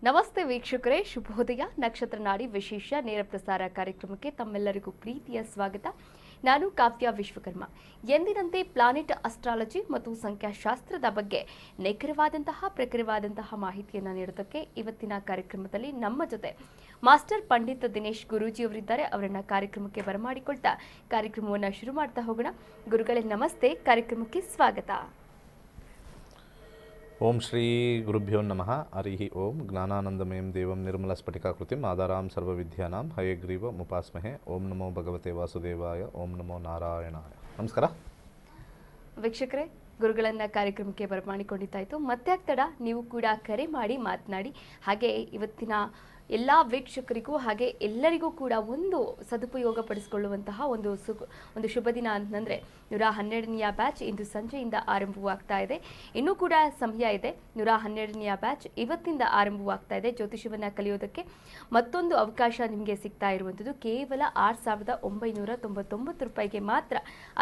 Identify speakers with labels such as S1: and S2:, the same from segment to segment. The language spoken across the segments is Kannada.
S1: ನಮಸ್ತೆ ವೀಕ್ಷಕರೇ, ಶುಭೋದಯ. ನಕ್ಷತ್ರ ನಾಡಿ ವಿಶೇಷ ನೇರ ಪ್ರಸಾರ ಕಾರ್ಯಕ್ರಮಕ್ಕೆ ತಮ್ಮೆಲ್ಲರಿಗೂ ಪ್ರೀತಿಯ ಸ್ವಾಗತ. ನಾನು ಕಾವ್ಯ ವಿಶ್ವಕರ್ಮ. ಎಂದಿನಂತೆ ಪ್ಲಾನೆಟ್ ಅಸ್ಟ್ರಾಲಜಿ ಮತ್ತು ಸಂಖ್ಯಾಶಾಸ್ತ್ರದ ಬಗ್ಗೆ ಪ್ರಖರವಾದಂತಹ ಮಾಹಿತಿಯನ್ನು ನೀಡೋದಕ್ಕೆ ಇವತ್ತಿನ ಕಾರ್ಯಕ್ರಮದಲ್ಲಿ ನಮ್ಮ ಜೊತೆ ಮಾಸ್ಟರ್ ಪಂಡಿತ್ ದಿನೇಶ್ ಗುರೂಜಿಯವರಿದ್ದಾರೆ. ಅವರನ್ನ ಕಾರ್ಯಕ್ರಮಕ್ಕೆ ಬರಮಾಡಿಕೊಳ್ತಾ ಕಾರ್ಯಕ್ರಮವನ್ನು ಶುರು ಮಾಡ್ತಾ ಹೋಗೋಣ. ಗುರುಗಳೇ ನಮಸ್ತೆ, ಕಾರ್ಯಕ್ರಮಕ್ಕೆ ಸ್ವಾಗತ.
S2: ಓಂ ಶ್ರೀ ಗುರುಭ್ಯೋ ನಮಃ. ಹರಿ ಓಂ. ಜ್ಞಾನಾನಂದಮಯಂ ದೇವಂ ನಿರ್ಮಲ ಸ್ಫಟಿಕಾಕೃತಿಂ ಆಧಾರಾಂ ಸರ್ವವಿದ್ಯಾನಾಂ ಹಯಗ್ರೀವ ಮುಪಾಸ್ಮಹೆ. ಓಂ ನಮೋ ಭಗವತೆ ವಾಸುದೇವಾಯ. ಓಂ ನಮೋ ನಾರಾಯಣಾಯ. ನಮಸ್ಕಾರ
S1: ವೀಕ್ಷಕರೇ, ಗುರುಗಳನ್ನ ಕಾರ್ಯಕ್ರಮಕ್ಕೆ ಬರಮಾಡಿಕೊಂಡಿದ್ದಾಯಿತು. ಮತ್ತೆ ಆಗ್ತಡ ನೀವು ಕೂಡ ಕರೆ ಮಾಡಿ ಮಾತನಾಡಿ. ಹಾಗೆ ಇವತ್ತಿನ ಎಲ್ಲ ವೀಕ್ಷಕರಿಗೂ ಹಾಗೆ ಎಲ್ಲರಿಗೂ ಕೂಡ ಒಂದು ಸದುಪಯೋಗ ಪಡಿಸಿಕೊಳ್ಳುವಂತಹ ಒಂದು ಶುಭ ದಿನ ಅಂತಂದರೆ 112ನೆಯ ಬ್ಯಾಚ್ ಇಂದು ಸಂಜೆಯಿಂದ ಆರಂಭವಾಗ್ತಾ ಇದೆ. ಇನ್ನೂ ಕೂಡ ಸಮಯ ಇದೆ. 112ನೆಯ ಬ್ಯಾಚ್ ಇವತ್ತಿಂದ ಆರಂಭವಾಗ್ತಾ ಇದೆ. ಜ್ಯೋತಿಷವನ್ನು ಕಲಿಯೋದಕ್ಕೆ ಮತ್ತೊಂದು ಅವಕಾಶ ನಿಮಗೆ ಸಿಗ್ತಾ ಇರುವಂಥದ್ದು ಕೇವಲ 6,999 ರೂಪಾಯಿಗೆ ಮಾತ್ರ.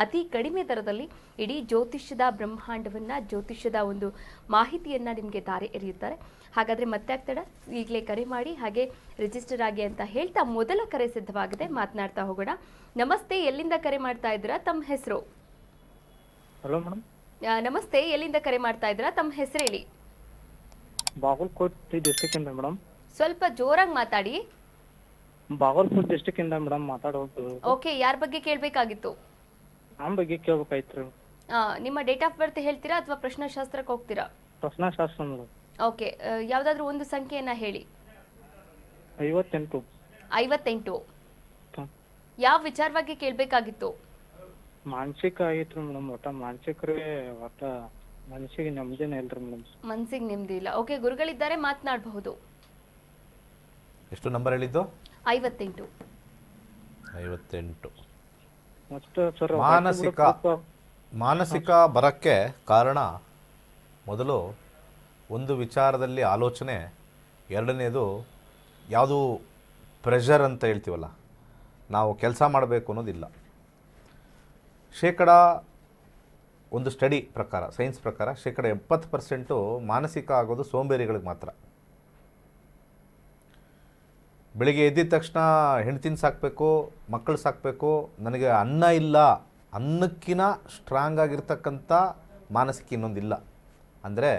S1: ಅತಿ ಕಡಿಮೆ ದರದಲ್ಲಿ ಇಡೀ ಜ್ಯೋತಿಷ್ಯದ ಬ್ರಹ್ಮಾಂಡವನ್ನು, ಜ್ಯೋತಿಷ್ಯದ ಒಂದು ಮಾಹಿತಿಯನ್ನು ನಿಮಗೆ ದಾರಿ ಎರೆಯುತ್ತಾರೆ. ಹಾಗಾದರೆ ಮತ್ತೆ ಆಗ್ತಡ ಈಗಲೇ ಕರೆ ಮಾಡಿ ಹಾಗೆ ರಿಜಿಸ್ಟರ್ ಆಗಿ ಅಂತ ಹೇಳ್ತಾ ಮೊದಲ ಕರೆ ಸಿದ್ಧವಾಗಿದೆ, ಮಾತನಾಡ್ತಾ ಹೋಗೋಣ. ನಮಸ್ತೆ, ಎಲ್ಲಿಂದ ಕರೆ ಮಾಡ್ತಾ ಇದ್ದೀರಾ? ತಮ್ಮ ಹೆಸರು?
S3: Hello madam.
S1: ನಮಸ್ತೆ, ಎಲ್ಲಿಂದ ಕರೆ ಮಾಡ್ತಾ ಇದ್ದೀರಾ? ತಮ್ಮ ಹೆಸರು ಹೇಳಿ.
S3: ಬಾಗಲಕೋಟೆ ಡಿಸ್ಟ್ರಿಕ್ಟ್ ಇಂದ ಮೇಡಮ್.
S1: ಸ್ವಲ್ಪ ಜೋರಾಗಿ ಮಾತಾಡಿ.
S3: ಬಾಗಲಕೋಟೆ ಡಿಸ್ಟ್ರಿಕ್ಟ್ ಇಂದ ಮೇಡಮ್ ಮಾತಾಡೋದು.
S1: ಓಕೆ, ಯಾರ ಬಗ್ಗೆ ಕೇಳಬೇಕಾಗಿತ್ತು?
S3: ನಮ್ಮ ಬಗ್ಗೆ ಕೇಳಬೇಕಾಯ್ತು.
S1: ನಿಮ್ಮ ಡೇಟ್ ಆಫ್ ಬರ್ತ್ ಹೇಳ್ತೀರಾ ಅಥವಾ ಪ್ರಶ್ನಾಶಾಸ್ತ್ರಕ್ಕೆ ಹೋಗ್ತೀರಾ?
S3: ಪ್ರಶ್ನಾಶಾಸ್ತ್ರ ಮೇಡಮ್.
S1: ಓಕೆ, ಯಾವುದಾದ್ರೂ ಒಂದು ಸಂಖ್ಯೆಯನ್ನ ಹೇಳಿ.
S3: 58.
S1: 58. ಯಾವ ವಿಚಾರವಾಗಿ ಕೇಳಬೇಕಾಗಿತ್ತು?
S3: ಮಾನಸಿಕ ಆಗಿತ್ತು ಮೇಡಮ್. ಒಟ್ಟ ಮನಸ್ಸಿಗೆ ನೆಮ್ಮದಿನೇ ಇಲ್ರಿ ಮೇಡಮ್.
S1: ಮನಸ್ಸಿಗೆ ನೆಮ್ಮದಿ ಇಲ್ಲ. ಓಕೆ, ಗುರುಗಳಿದ್ದಾರೆ, ಮಾತನಾಡಬಹುದು.
S2: ಎಷ್ಟು ನಂಬರ್ ಹೇಳಿದ್ದು?
S1: 58.
S2: 58.
S3: ಮತ್ತೆ ಸರ್
S2: ಮಾನಸಿಕ ಬರಕ್ಕೆ ಕಾರಣ ಮೊದಲು ಒಂದು ವಿಚಾರದಲ್ಲಿ ಆಲೋಚನೆ, ಎರಡನೇದು ಯಾವುದು ಪ್ರೆಷರ್ ಅಂತ ಹೇಳ್ತೀವಲ್ಲ, ನಾವು ಕೆಲಸ ಮಾಡಬೇಕು ಅನ್ನೋದಿಲ್ಲ. ಒಂದು ಸ್ಟಡಿ ಪ್ರಕಾರ, ಸೈನ್ಸ್ ಪ್ರಕಾರ 70% ಮಾನಸಿಕ ಆಗೋದು ಸೋಂಬೇರಿಗಳಿಗೆ ಮಾತ್ರ. ಬೆಳಿಗ್ಗೆ ಎದ್ದಿದ ತಕ್ಷಣ ಹೆಂಡ್ತಿನ ಸಾಕಬೇಕು, ಮಕ್ಕಳು ಸಾಕಬೇಕು, ನನಗೆ ಅನ್ನ ಇಲ್ಲ, ಅನ್ನಕ್ಕಿಂತ ಸ್ಟ್ರಾಂಗ್ ಆಗಿರ್ತಕ್ಕಂಥ ಮಾನಸಿಕ ಇನ್ನೊಂದಿಲ್ಲ. ಅಂದರೆ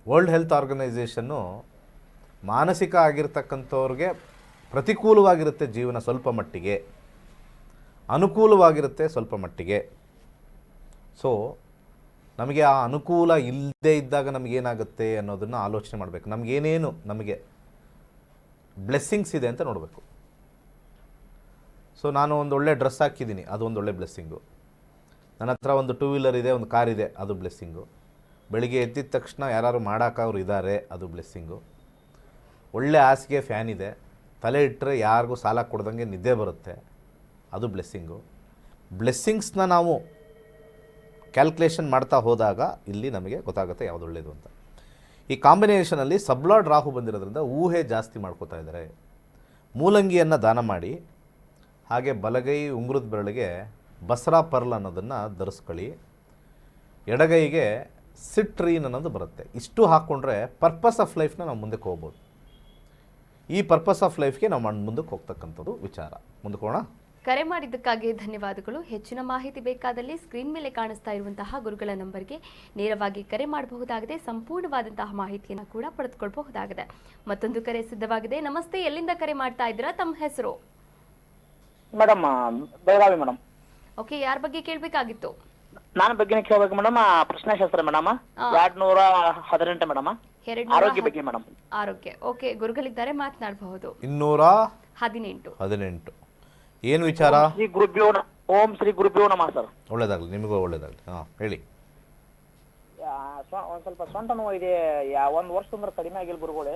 S2: ವರ್ಲ್ಡ್ ಹೆಲ್ತ್ ಆರ್ಗನೈಸೇಷನ್ನು ಮಾನಸಿಕ ಆಗಿರ್ತಕ್ಕಂಥವ್ರಿಗೆ ಪ್ರತಿಕೂಲವಾಗಿರುತ್ತೆ ಜೀವನ ಸ್ವಲ್ಪ ಮಟ್ಟಿಗೆ, ಅನುಕೂಲವಾಗಿರುತ್ತೆ ಸ್ವಲ್ಪ ಮಟ್ಟಿಗೆ. ಸೊ ನಮಗೆ ಆ ಅನುಕೂಲ ಇಲ್ಲದೇ ಇದ್ದಾಗ ನಮಗೇನಾಗುತ್ತೆ ಅನ್ನೋದನ್ನು ಆಲೋಚನೆ ಮಾಡಬೇಕು. ನಮಗೆ ಬ್ಲೆಸ್ಸಿಂಗ್ಸ್ ಇದೆ ಅಂತ ನೋಡಬೇಕು. ಸೊ ನಾನು ಒಂದು ಒಳ್ಳೆ ಡ್ರೆಸ್ ಹಾಕಿದ್ದೀನಿ, ಅದು ಒಂದು ಒಳ್ಳೆ ಬ್ಲೆಸ್ಸಿಂಗು. ನನ್ನ ಹತ್ರ ಒಂದು 2 ವೀಲರ್ ಇದೆ, ಒಂದು ಕಾರ್ ಇದೆ, ಅದು ಬ್ಲೆಸ್ಸಿಂಗು. ಬೆಳಿಗ್ಗೆ ಎದ್ದಿದ ತಕ್ಷಣ ಯಾರು ಮಾಡೋಕ್ಕವ್ರು ಇದ್ದಾರೆ, ಅದು ಬ್ಲೆಸ್ಸಿಂಗು. ಒಳ್ಳೆ ಹಾಸಿಗೆ, ಫ್ಯಾನ್ ಇದೆ, ತಲೆ ಇಟ್ಟರೆ ಯಾರಿಗೂ ಸಾಲ ಕೊಡ್ದಂಗೆ ನಿದ್ದೆ ಬರುತ್ತೆ, ಅದು ಬ್ಲೆಸ್ಸಿಂಗು. ಬ್ಲೆಸ್ಸಿಂಗ್ಸ್ನ ನಾವು ಕ್ಯಾಲ್ಕುಲೇಷನ್ ಮಾಡ್ತಾ ಹೋದಾಗ ಇಲ್ಲಿ ನಮಗೆ ಗೊತ್ತಾಗುತ್ತೆ ಯಾವುದು ಒಳ್ಳೆಯದು ಅಂತ. ಈ ಕಾಂಬಿನೇಷನಲ್ಲಿ ಸಬ್ಲಾರ್ಡ್ ರಾಹು ಬಂದಿರೋದ್ರಿಂದ ಊಹೆ ಜಾಸ್ತಿ ಮಾಡ್ಕೋತಾ ಇದ್ದಾರೆ. ಮೂಲಂಗಿಯನ್ನು ದಾನ ಮಾಡಿ, ಹಾಗೆ ಬಲಗೈ ಉಂಗುರದ ಬೆರಳಿಗೆ ಬಸರಾ ಪರ್ಲ್ ಅನ್ನೋದನ್ನು ಧರಿಸ್ಕೊಳ್ಳಿ. ಎಡಗೈಗೆ ಸಿಟ್ರೀನ್ ಅನ್ನೋದು ಬರುತ್ತೆ. ಇಷ್ಟು ಹಾಕ್ಕೊಂಡ್ರೆ ಪರ್ಪಸ್ ಆಫ್ ಲೈಫ್ನ ನಾವು ಮುಂದಕ್ಕೆ ಹೋಗ್ಬೋದು. ಈ ಪರ್ಪಸ್ ಆಫ್ ಲೈಫ್ಗೆ ನಾವು ಮುಂದಕ್ಕೆ ಹೋಗ್ತಕ್ಕಂಥದ್ದು ವಿಚಾರ. ಮುಂದಕ್ಕೆ ಹೋಗೋಣ.
S1: ಕರೆ ಮಾಡಿದ್ದಕ್ಕಾಗಿ ಧನ್ಯವಾದಗಳು. ಹೆಚ್ಚಿನ ಮಾಹಿತಿ ಬೇಕಾದಲ್ಲಿ ಸ್ಕ್ರೀನ್ ಮೇಲೆ ಕಾಣಿಸ್ತಾ ಇರುವಂತಹ ಗುರುಗಳ ನಂಬರ್ಗೆ ನೇರವಾಗಿ ಕರೆ ಮಾಡಬಹುದಾಗಿದೆ. ಸಂಪೂರ್ಣವಾದಂತಹ ಮಾಹಿತಿಯನ್ನು ಕೂಡ ಪಡೆದುಕೊಳ್ಳಬಹುದಾಗಿದೆ. ಮತ್ತೊಂದು ಕರೆ ಸಿದ್ಧವಾಗಿದೆ. ನಮಸ್ತೆ, ಎಲ್ಲಿಂದ ಕರೆ ಮಾಡ್ತಾ ಇದ್ದೀರಾ? ತಮ್ಮ ಹೆಸರು?
S4: Madam, Belagavi madam.
S1: ಓಕೆ, ಯಾರ ಬಗ್ಗೆ ಕೇಳಬೇಕಾಗಿತ್ತು?
S4: ನಾನು ಬಗ್ಗೆ ಕೇಳಬೇಕು ಮೇಡಮ್. ಪ್ರಶ್ನಾಶಾಸ್ತ್ರ ಮೇಡಮ್. 218 ಮೇಡಮ್. ಆರೋಗ್ಯ ಬಗ್ಗೆ ಮೇಡಮ್.
S1: ಆರೋಗ್ಯ. ಓಕೆ, ಗುರುಗಳಿದ್ದಾರೆ, ಮಾತನಾಡಬಹುದು.
S2: 218. ಏನು ವಿಚಾರ?
S4: ಓಂ ಶ್ರೀ ಗುರುಭ್ಯೋ ನಮಃ ಸರ್.
S2: ಒಳ್ಳೇದಾಗಲಿ, ನಿಮಗೂ ಒಳ್ಳೇದಾಗಲಿ. ಹೇಳಿ.
S4: ಒಂದ್ ಸ್ವಲ್ಪ ಸೊಂಟ ನೋವು ಇದೆ, 1 ವರ್ಷದಿಂದ ಕಡಿಮೆ ಆಗಿಲ್ಲ ಗುರುಗಳೇ.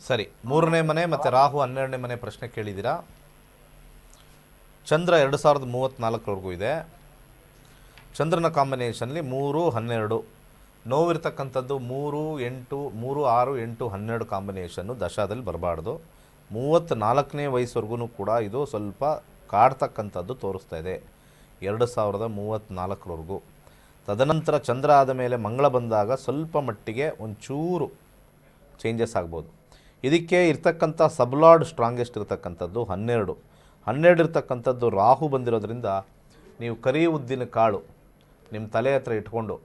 S2: ಸರಿ, 3ನೇ ಮನೆ ಮತ್ತು ರಾಹು 12ನೇ ಮನೆ ಪ್ರಶ್ನೆ ಕೇಳಿದ್ದೀರಾ. ಚಂದ್ರ 2034ವರೆಗೂ ಇದೆ. ಚಂದ್ರನ ಕಾಂಬಿನೇಷನ್ಲಿ 3, 12 ನೋವಿರ್ತಕ್ಕಂಥದ್ದು. 3, 8, 3, 6, 8, 12 ಕಾಂಬಿನೇಷನ್ನು ದಶಾದಲ್ಲಿ ಬರಬಾರ್ದು. 34ನೇ ವಯಸ್ಸುವರೆಗೂ ಕೂಡ ಇದು ಸ್ವಲ್ಪ ಕಾಡ್ತಕ್ಕಂಥದ್ದು ತೋರಿಸ್ತಾ ಇದೆ 2034ವರೆಗೂ. ತದನಂತರ ಚಂದ್ರ ಆದ ಮೇಲೆ ಮಂಗಳ ಬಂದಾಗ ಸ್ವಲ್ಪ ಮಟ್ಟಿಗೆ ಒಂಚೂರು ಚೇಂಜಸ್ ಆಗ್ಬೋದು. ಇದಕ್ಕೆ ಇರ್ತಕ್ಕಂಥ ಸಬ್ಲಾರ್ಡ್ ಸ್ಟ್ರಾಂಗೆಸ್ಟ್ ಇರ್ತಕ್ಕಂಥದ್ದು 12 ಇರ್ತಕ್ಕಂಥದ್ದು ರಾಹು ಬಂದಿರೋದ್ರಿಂದ ನೀವು ಕರಿ ಉದ್ದಿನ ಕಾಳು ನಿಮ್ಮ ತಲೆ ಹತ್ರ ಇಟ್ಕೊಂಡು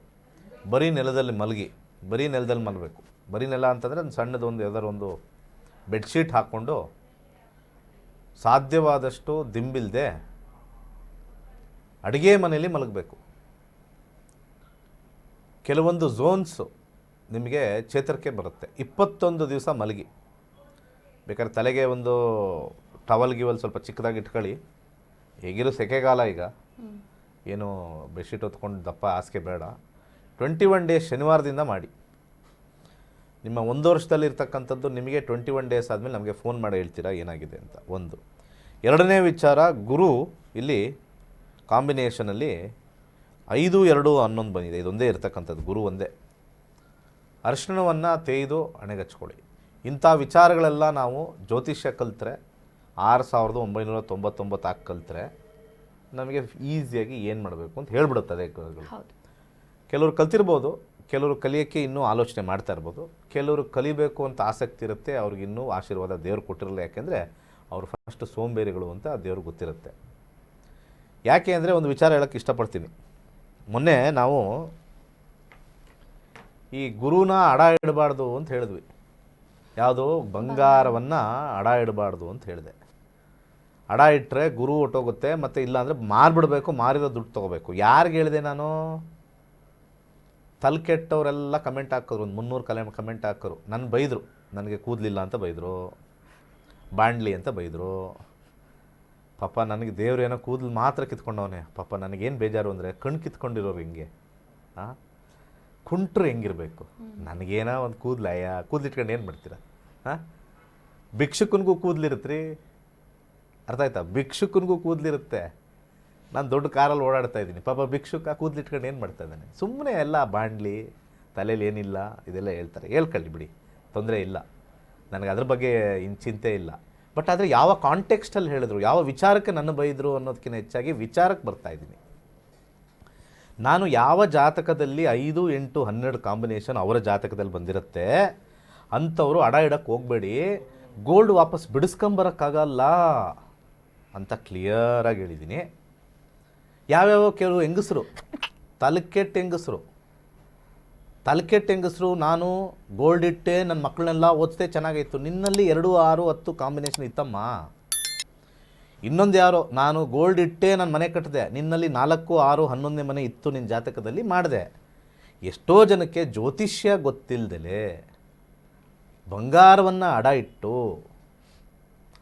S2: ಬರೀ ನೆಲದಲ್ಲಿ ಮಲಗಬೇಕು. ಬರೀ ನೆಲ ಅಂತಂದರೆ ಒಂದು ಸಣ್ಣದೊಂದು ಯಾವ್ದಾರು ಒಂದು ಬೆಡ್ಶೀಟ್ ಹಾಕ್ಕೊಂಡು ಸಾಧ್ಯವಾದಷ್ಟು ದಿಂಬಿಲ್ಲದೆ ಅಡುಗೆ ಮನೆಯಲ್ಲಿ ಮಲಗಬೇಕು. ಕೆಲವೊಂದು ಝೋನ್ಸು ನಿಮಗೆ ಚೇತರಿಕೆ ಬರುತ್ತೆ. 21 ದಿವಸ ಮಲಗಿ, ಬೇಕಾದ್ರೆ ತಲೆಗೆ ಒಂದು ಟವಲ್ ಸ್ವಲ್ಪ ಚಿಕ್ಕದಾಗಿ ಇಟ್ಕೊಳ್ಳಿ. ಹೇಗಿರೋ ಸೆಕೆಗಾಲ ಈಗ, ಏನು ಬೆಡ್ಶೀಟ್ ಹೊತ್ಕೊಂಡು ದಪ್ಪ ಹಾಸಿಗೆ ಬೇಡ. 21 ಡೇಸ್ ಶನಿವಾರದಿಂದ ಮಾಡಿ. ನಿಮ್ಮ 1 ವರ್ಷದಲ್ಲಿ ಇರ್ತಕ್ಕಂಥದ್ದು ನಿಮಗೆ 21 ಡೇಸ್ ಆದಮೇಲೆ ನಮಗೆ ಫೋನ್ ಮಾಡಿ ಹೇಳ್ತೀರಾ ಏನಾಗಿದೆ ಅಂತ. ಒಂದು. ಎರಡನೇ ವಿಚಾರ, ಗುರು ಇಲ್ಲಿ ಕಾಂಬಿನೇಷನಲ್ಲಿ 5, 2, 11 ಬಂದಿದೆ. ಇದೊಂದೇ ಇರ್ತಕ್ಕಂಥದ್ದು, ಗುರು ಒಂದೇ. ಅರಿಶಿಣವನ್ನು ತೇಯ್ದು ಹಣೆಗಚ್ಕೊಳ್ಳಿ. ಇಂಥ ವಿಚಾರಗಳೆಲ್ಲ ನಾವು ಜ್ಯೋತಿಷ್ಯ ಕಲಿತ್ರೆ 6999 ಹಾಕಿ ಕಲಿತ್ರೆ ನಮಗೆ ಈಸಿಯಾಗಿ ಏನು ಮಾಡಬೇಕು ಅಂತ ಹೇಳ್ಬಿಡುತ್ತೆ ಅದೇ ಗುರುಗಳು. ಕೆಲವರು ಕಲ್ತಿರ್ಬೋದು, ಕೆಲವರು ಕಲಿಯೋಕ್ಕೆ ಇನ್ನೂ ಆಲೋಚನೆ ಮಾಡ್ತಾ ಇರ್ಬೋದು, ಕೆಲವರು ಕಲಿಬೇಕು ಅಂತ ಆಸಕ್ತಿ ಇರುತ್ತೆ, ಅವ್ರಿಗೆ ಇನ್ನೂ ಆಶೀರ್ವಾದ ದೇವ್ರು ಕೊಟ್ಟಿರಲ್ಲ. ಯಾಕೆಂದರೆ ಅವರು ಫಸ್ಟ್ ಸೋಂಬೇರಿಗಳು ಅಂತ ದೇವ್ರಿಗೆ ಗೊತ್ತಿರುತ್ತೆ. ಯಾಕೆ ಅಂದರೆ ಒಂದು ವಿಚಾರ ಹೇಳೋಕ್ಕೆ ಇಷ್ಟಪಡ್ತೀನಿ. ಮೊನ್ನೆ ನಾವು ಈ ಗುರುನ ಅಡ ಇಡಬಾರ್ದು ಅಂತ ಹೇಳಿದ್ವಿ. ಯಾವುದು, ಬಂಗಾರವನ್ನು ಅಡ ಇಡಬಾರ್ದು ಅಂತ ಹೇಳಿದೆ. ಅಡ ಇಟ್ಟರೆ ಗುರು ಹೊಟ್ಟೋಗುತ್ತೆ, ಮತ್ತು ಇಲ್ಲಾಂದರೆ ಮಾರಿಬಿಡಬೇಕು, ಮಾರಿರೋ ದುಡ್ಡು ತೊಗೋಬೇಕು. ಯಾರಿಗೆ ಹೇಳಿದೆ ನಾನು? ತಲೆ ಕೆಟ್ಟವರೆಲ್ಲ ಕಮೆಂಟ್ ಹಾಕಿದ್ರು, ಒಂದು 300 ಕಮೆಂಟ್ ಹಾಕೋರು. ನನ್ನ ಬೈದರು, ನನಗೆ ಕೂದಲಿಲ್ಲ ಅಂತ ಬೈದರು, ಬಾಂಡ್ಲಿ ಅಂತ ಬೈದರು. ಪಾಪ ನನಗೆ ದೇವ್ರು ಏನೋ ಕೂದಲು ಮಾತ್ರ ಕಿತ್ಕೊಂಡವನೇ. ಪಾಪ ನನಗೇನು ಬೇಜಾರು ಅಂದರೆ ಕಣ್ಣು ಕಿತ್ಕೊಂಡಿರೋರು ಹಿಂಗೆ ಕುಂಟ್ರು ಹೆಂಗಿರಬೇಕು. ನನಗೇನೋ ಒಂದು ಕೂದಲಿಟ್ಕೊಂಡು ಏನು ಮಾಡ್ತೀರಾ? ಭಿಕ್ಷುಕನಿಗೂ ಕೂದಲಿರುತ್ತೆ ರೀ, ಅರ್ಥ ಆಯ್ತಾ? ಭಿಕ್ಷುಕನಿಗೂ ಕೂದಲಿರುತ್ತೆ. ನಾನು ದೊಡ್ಡ ಕಾರಲ್ಲಿ ಓಡಾಡ್ತಾ ಇದ್ದೀನಿ, ಪಾಪ ಭಿಕ್ಷುಕ ಕೂದಲಿಟ್ಕೊಂಡು ಏನು ಮಾಡ್ತಾ ಇದ್ದಾನೆ? ಸುಮ್ಮನೆ ಎಲ್ಲ ಬಾಂಡ್ಲಿ, ತಲೆಯಲ್ಲಿ ಏನಿಲ್ಲ ಇದೆಲ್ಲ ಹೇಳ್ತಾರೆ. ಹೇಳ್ಕೊಳ್ಳಿ ಬಿಡಿ, ತೊಂದರೆ ಇಲ್ಲ, ನನಗೆ ಅದ್ರ ಬಗ್ಗೆ ಇನ್ನು ಚಿಂತೆ ಇಲ್ಲ. ಬಟ್ ಆದರೆ ಯಾವ ಕಾಂಟೆಕ್ಸ್ಟಲ್ಲಿ ಹೇಳಿದ್ರು, ಯಾವ ವಿಚಾರಕ್ಕೆ ನನ್ನ ಬೈದರು ಅನ್ನೋದಕ್ಕಿಂತ ಹೆಚ್ಚಾಗಿ ವಿಚಾರಕ್ಕೆ ಬರ್ತಾಯಿದ್ದೀನಿ. ನಾನು ಯಾವ ಜಾತಕದಲ್ಲಿ 5, 8, 12 ಕಾಂಬಿನೇಷನ್ ಅವರ ಜಾತಕದಲ್ಲಿ ಬಂದಿರುತ್ತೆ ಅಂಥವರು ಅಡ ಇಡಕ್ಕೆ ಹೋಗಬೇಡಿ. ಗೋಲ್ಡ್ ವಾಪಸ್ ಬಿಡಿಸ್ಕೊಂಬರೋಕ್ಕಾಗಲ್ಲ ಅಂತ ಕ್ಲಿಯರಾಗಿ ಹೇಳಿದ್ದೀನಿ. ಯಾವ್ಯಾವ ಕೆಲವು ಹೆಂಗಸರು, ತಲೆಕೆಟ್ಟ ಹೆಂಗಸರು, ನಾನು ಗೋಲ್ಡ್ ಇಟ್ಟೆ ನನ್ನ ಮಕ್ಕಳನ್ನೆಲ್ಲ ಓದಿಸ್ದೆ, ಚೆನ್ನಾಗಿತ್ತು. ನಿನ್ನಲ್ಲಿ 2, 6, 10 ಕಾಂಬಿನೇಷನ್ ಇತ್ತಮ್ಮ. ಇನ್ನೊಂದು ಯಾರೋ, ನಾನು ಗೋಲ್ಡ್ ಇಟ್ಟೆ ನನ್ನ ಮನೆ ಕಟ್ಟಿದೆ, ನಿನ್ನಲ್ಲಿ 4, 6, 11ನೇ ಮನೆ ಇತ್ತು ನಿನ್ನ ಜಾತಕದಲ್ಲಿ, ಮಾಡಿದೆ. ಎಷ್ಟೋ ಜನಕ್ಕೆ ಜ್ಯೋತಿಷ್ಯ ಗೊತ್ತಿಲ್ಲದೆ ಬಂಗಾರವನ್ನು ಅಡ ಇಟ್ಟು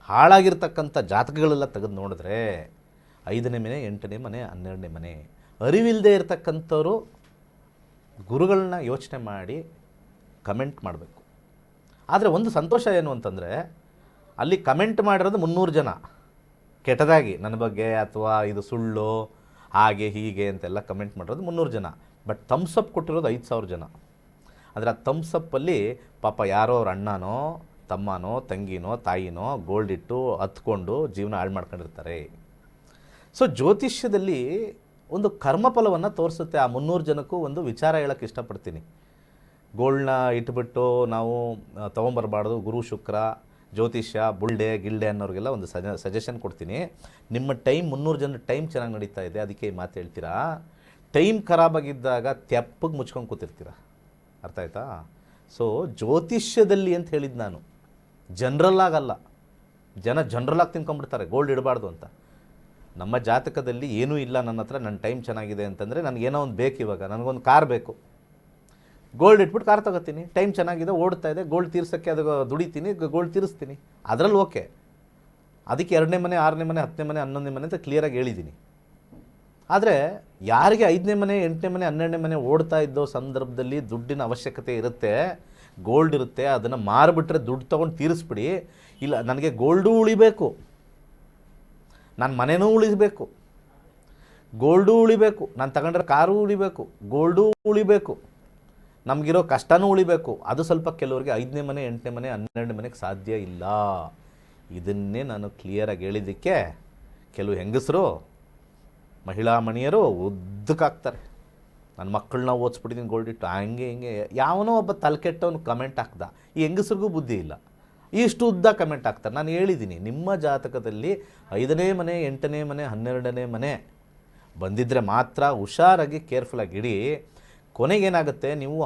S2: ಹಾಳಾಗಿರ್ತಕ್ಕಂಥ ಜಾತಕಗಳೆಲ್ಲ ತೆಗೆದು ನೋಡಿದ್ರೆ 5ನೇ ಮನೆ, 8ನೇ ಮನೆ, 12ನೇ ಮನೆ. ಅರಿವಿಲ್ಲದೆ ಇರತಕ್ಕಂಥವ್ರು ಗುರುಗಳನ್ನ ಯೋಚನೆ ಮಾಡಿ ಕಮೆಂಟ್ ಮಾಡಬೇಕು. ಆದರೆ ಒಂದು ಸಂತೋಷ ಏನು ಅಂತಂದರೆ, ಅಲ್ಲಿ ಕಮೆಂಟ್ ಮಾಡಿರೋದು 300 ಜನ ಕೆಟ್ಟದಾಗಿ ನನ್ನ ಬಗ್ಗೆ, ಅಥವಾ ಇದು ಸುಳ್ಳು ಹಾಗೆ ಹೀಗೆ ಅಂತೆಲ್ಲ ಕಮೆಂಟ್ ಮಾಡಿರೋದು 300 ಜನ. ಬಟ್ ಥಮ್ಸಪ್ ಕೊಟ್ಟಿರೋದು 5000 ಜನ. ಅಂದರೆ ಆ ಥಮ್ಸಪ್ಪಲ್ಲಿ ಪಾಪ ಯಾರೋ ಅವ್ರ ಅಣ್ಣನೋ ತಮ್ಮನೋ ತಂಗಿನೋ ತಾಯಿನೋ ಗೋಲ್ಡ್ ಇಟ್ಟು ಹತ್ಕೊಂಡು ಜೀವನ ಹಾಳು ಮಾಡ್ಕೊಂಡಿರ್ತಾರೆ. ಸೊ ಜ್ಯೋತಿಷ್ಯದಲ್ಲಿ ಒಂದು ಕರ್ಮಫಲವನ್ನು ತೋರಿಸುತ್ತೆ. ಆ 300 ಜನಕ್ಕೂ ಒಂದು ವಿಚಾರ ಹೇಳೋಕ್ಕೆ ಇಷ್ಟಪಡ್ತೀನಿ. ಗೋಲ್ಡ್ನ ಇಟ್ಬಿಟ್ಟು ನಾವು ತೊಗೊಂಬರ್ಬಾರ್ದು. ಗುರು ಶುಕ್ರ ಜ್ಯೋತಿಷ್ಯ ಬುಲ್ಡೆ ಗಿಲ್ಡೆ ಅನ್ನೋರಿಗೆಲ್ಲ ಒಂದು ಸಜೆಷನ್ ಕೊಡ್ತೀನಿ. ನಿಮ್ಮ ಟೈಮ್ 300 ಜನ ಟೈಮ್ ಚೆನ್ನಾಗಿ ನಡೀತಾ ಇದೆ, ಅದಕ್ಕೆ ಈ ಮಾತು ಹೇಳ್ತೀರಾ. ಟೈಮ್ ಖರಾಬಾಗಿದ್ದಾಗ ತೆಪ್ಪಗೆ ಮುಚ್ಕೊಂಡು ಕೂತಿರ್ತೀರ, ಅರ್ಥ ಆಯ್ತಾ? ಸೊ ಜ್ಯೋತಿಷ್ಯದಲ್ಲಿ ಅಂತ ಹೇಳಿದ್ದು ನಾನು, ಜನರಲ್ಲಾಗಲ್ಲ. ಜನರಲ್ಲಾಗಿ ತಿನ್ಕೊಂಡ್ಬಿಡ್ತಾರೆ ಗೋಲ್ಡ್ ಇಡಬಾರ್ದು ಅಂತ. ನಮ್ಮ ಜಾತಕದಲ್ಲಿ ಏನೂ ಇಲ್ಲ ನನ್ನ ಹತ್ರ, ನನ್ನ ಟೈಮ್ ಚೆನ್ನಾಗಿದೆ ಅಂತಂದರೆ ನನಗೇನೋ ಒಂದು ಬೇಕು. ಇವಾಗ ನನಗೊಂದು ಕಾರ್ ಬೇಕು, ಗೋಲ್ಡ್ ಇಟ್ಬಿಟ್ಟು ಕಾರ್ ತಗೋತೀನಿ. ಟೈಮ್ ಚೆನ್ನಾಗಿದೆ, ಓಡ್ತಾ ಇದೆ, ಗೋಲ್ಡ್ ತೀರ್ಸೋಕ್ಕೆ ಅದು ದುಡಿತೀನಿ, ಗೋಲ್ಡ್ ತೀರಿಸ್ತೀನಿ, ಅದರಲ್ಲಿ ಓಕೆ. ಅದಕ್ಕೆ 2ನೇ ಮನೆ, 6ನೇ ಮನೆ, 10ನೇ ಮನೆ, 11ನೇ ಮನೆ ಅಂತ ಕ್ಲಿಯರಾಗಿ ಹೇಳಿದ್ದೀನಿ. ಆದರೆ ಯಾರಿಗೆ 5ನೇ ಮನೆ, 8ನೇ ಮನೆ, 12ನೇ ಮನೆ ಓಡ್ತಾ ಇದ್ದೋ ಸಂದರ್ಭದಲ್ಲಿ ದುಡ್ಡಿನ ಅವಶ್ಯಕತೆ ಇರುತ್ತೆ, ಗೋಲ್ಡ್ ಇರುತ್ತೆ, ಅದನ್ನು ಮಾರಿಬಿಟ್ರೆ ದುಡ್ಡು ತೊಗೊಂಡು ತೀರಿಸ್ಬಿಡಿ. ಇಲ್ಲ, ನನಗೆ ಗೋಲ್ಡೂ ಉಳಿಬೇಕು, ನಾನು ಮನೆಯೂ ಉಳಿಬೇಕು, ಗೋಲ್ಡೂ ಉಳಿಬೇಕು, ನಾನು ತಗೊಂಡ್ರೆ ಕಾರೂ ಉಳಿಬೇಕು, ಗೋಲ್ಡೂ ಉಳಿಬೇಕು, ನಮಗಿರೋ ಕಷ್ಟನೂ ಉಳಿಬೇಕು. ಅದು ಸ್ವಲ್ಪ ಕೆಲವರಿಗೆ 5ನೇ ಮನೆ, 8ನೇ ಮನೆ, 12ನೇ ಮನೆಗೆ ಸಾಧ್ಯ ಇಲ್ಲ. ಇದನ್ನೇ ನಾನು ಕ್ಲಿಯರಾಗಿ ಹೇಳಿದ್ದಕ್ಕೆ ಕೆಲವು ಹೆಂಗಸರು, ಮಹಿಳಾ ಮಣಿಯರು ಉದ್ದಕ್ಕಾಗ್ತಾರೆ. ನನ್ನ ಮಕ್ಕಳನ್ನ ಓದಿಸ್ಬಿಟ್ಟಿದ್ದೀನಿ ಗೋಲ್ಡ್ ಇಟ್ಟು ಹಂಗೆ ಹಿಂಗೆ ಯಾವನೋ ಒಬ್ಬ ತಲೆಕೆಟ್ಟವನು ಕಮೆಂಟ್ ಹಾಕ್ದ. ಈ ಹೆಂಗಸ್ರಿಗೂ ಬುದ್ಧಿ ಇಲ್ಲ, ಇಷ್ಟು ಉದ್ದ ಕಮೆಂಟ್ ಹಾಕ್ತಾರೆ. ನಾನು ಹೇಳಿದ್ದೀನಿ, ನಿಮ್ಮ ಜಾತಕದಲ್ಲಿ 5ನೇ ಮನೆ, 8ನೇ ಮನೆ, 12ನೇ ಮನೆ ಬಂದಿದ್ದರೆ ಮಾತ್ರ ಹುಷಾರಾಗಿ ಕೇರ್ಫುಲ್ಲಾಗಿ ಇಡಿ. ಕೊನೆಗೇನಾಗುತ್ತೆ, ನೀವು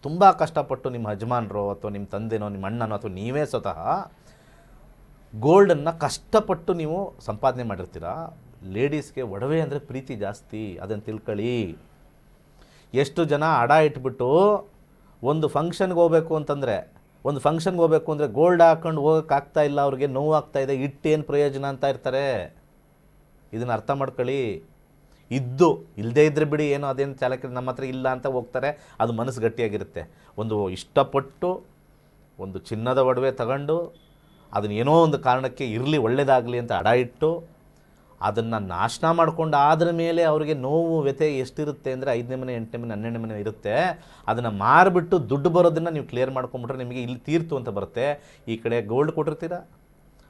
S2: ತುಂಬ ಕಷ್ಟಪಟ್ಟು ನಿಮ್ಮ ಯಜಮಾನರೋ ಅಥವಾ ನಿಮ್ಮ ತಂದೆನೋ ನಿಮ್ಮ ಅಣ್ಣನೋ ಅಥವಾ ನೀವೇ ಸ್ವತಃ ಗೋಲ್ಡನ್ನು ಕಷ್ಟಪಟ್ಟು ನೀವು ಸಂಪಾದನೆ ಮಾಡಿರ್ತೀರ. ಲೇಡೀಸ್ಗೆ ಒಡವೆ ಅಂದರೆ ಪ್ರೀತಿ ಜಾಸ್ತಿ, ಅದನ್ನು ತಿಳ್ಕೊಳ್ಳಿ. ಎಷ್ಟು ಜನ ಅಡ ಇಟ್ಬಿಟ್ಟು ಒಂದು ಫಂಕ್ಷನ್ಗೆ ಹೋಗಬೇಕು ಅಂತಂದರೆ, ಒಂದು ಫಂಕ್ಷನ್ಗೆ ಹೋಗಬೇಕು ಅಂದರೆ ಗೋಲ್ಡ್ ಹಾಕ್ಕೊಂಡು ಹೋಗೋಕ್ಕಾಗ್ತಾ ಇಲ್ಲ, ಅವ್ರಿಗೆ ನೋವು ಆಗ್ತಾಯಿದೆ, ಇಟ್ಟೇನು ಪ್ರಯೋಜನ ಅಂತ ಇರ್ತಾರೆ. ಇದನ್ನು ಅರ್ಥ ಮಾಡ್ಕೊಳ್ಳಿ. ಇಲ್ಲದೇ ಇದ್ದರೆ ಬಿಡಿ, ಏನೋ ಅದೇನು ಚಾಲಕರು ನಮ್ಮ ಹತ್ರ ಇಲ್ಲ ಅಂತ ಹೋಗ್ತಾರೆ, ಅದು ಮನಸ್ಸು ಗಟ್ಟಿಯಾಗಿರುತ್ತೆ. ಒಂದು ಇಷ್ಟಪಟ್ಟು ಒಂದು ಚಿನ್ನದ ಒಡವೆ ತಗೊಂಡು ಅದನ್ನ ಏನೋ ಒಂದು ಕಾರಣಕ್ಕೆ ಇರಲಿ ಒಳ್ಳೆಯದಾಗಲಿ ಅಂತ ಅಡ ಇಟ್ಟು ಅದನ್ನು ನಾಶನ ಮಾಡ್ಕೊಂಡು ಆದ್ರ ಮೇಲೆ ಅವರಿಗೆ ನೋವು ವ್ಯಥೆ ಎಷ್ಟಿರುತ್ತೆ ಅಂದರೆ 5ನೇ ಮನೆ, 8ನೇ ಮನೆ, 12ನೇ ಮನೆ ಇರುತ್ತೆ. ಅದನ್ನು ಮಾರಿಬಿಟ್ಟು ದುಡ್ಡು ಬರೋದನ್ನು ನೀವು ಕ್ಲಿಯರ್ ಮಾಡ್ಕೊಂಬಿಟ್ರೆ ನಿಮಗೆ ಇಲ್ಲಿ ತೀರ್ತು ಅಂತ ಬರುತ್ತೆ. ಈ ಕಡೆ ಗೋಲ್ಡ್ ಕೊಟ್ಟಿರ್ತೀರ,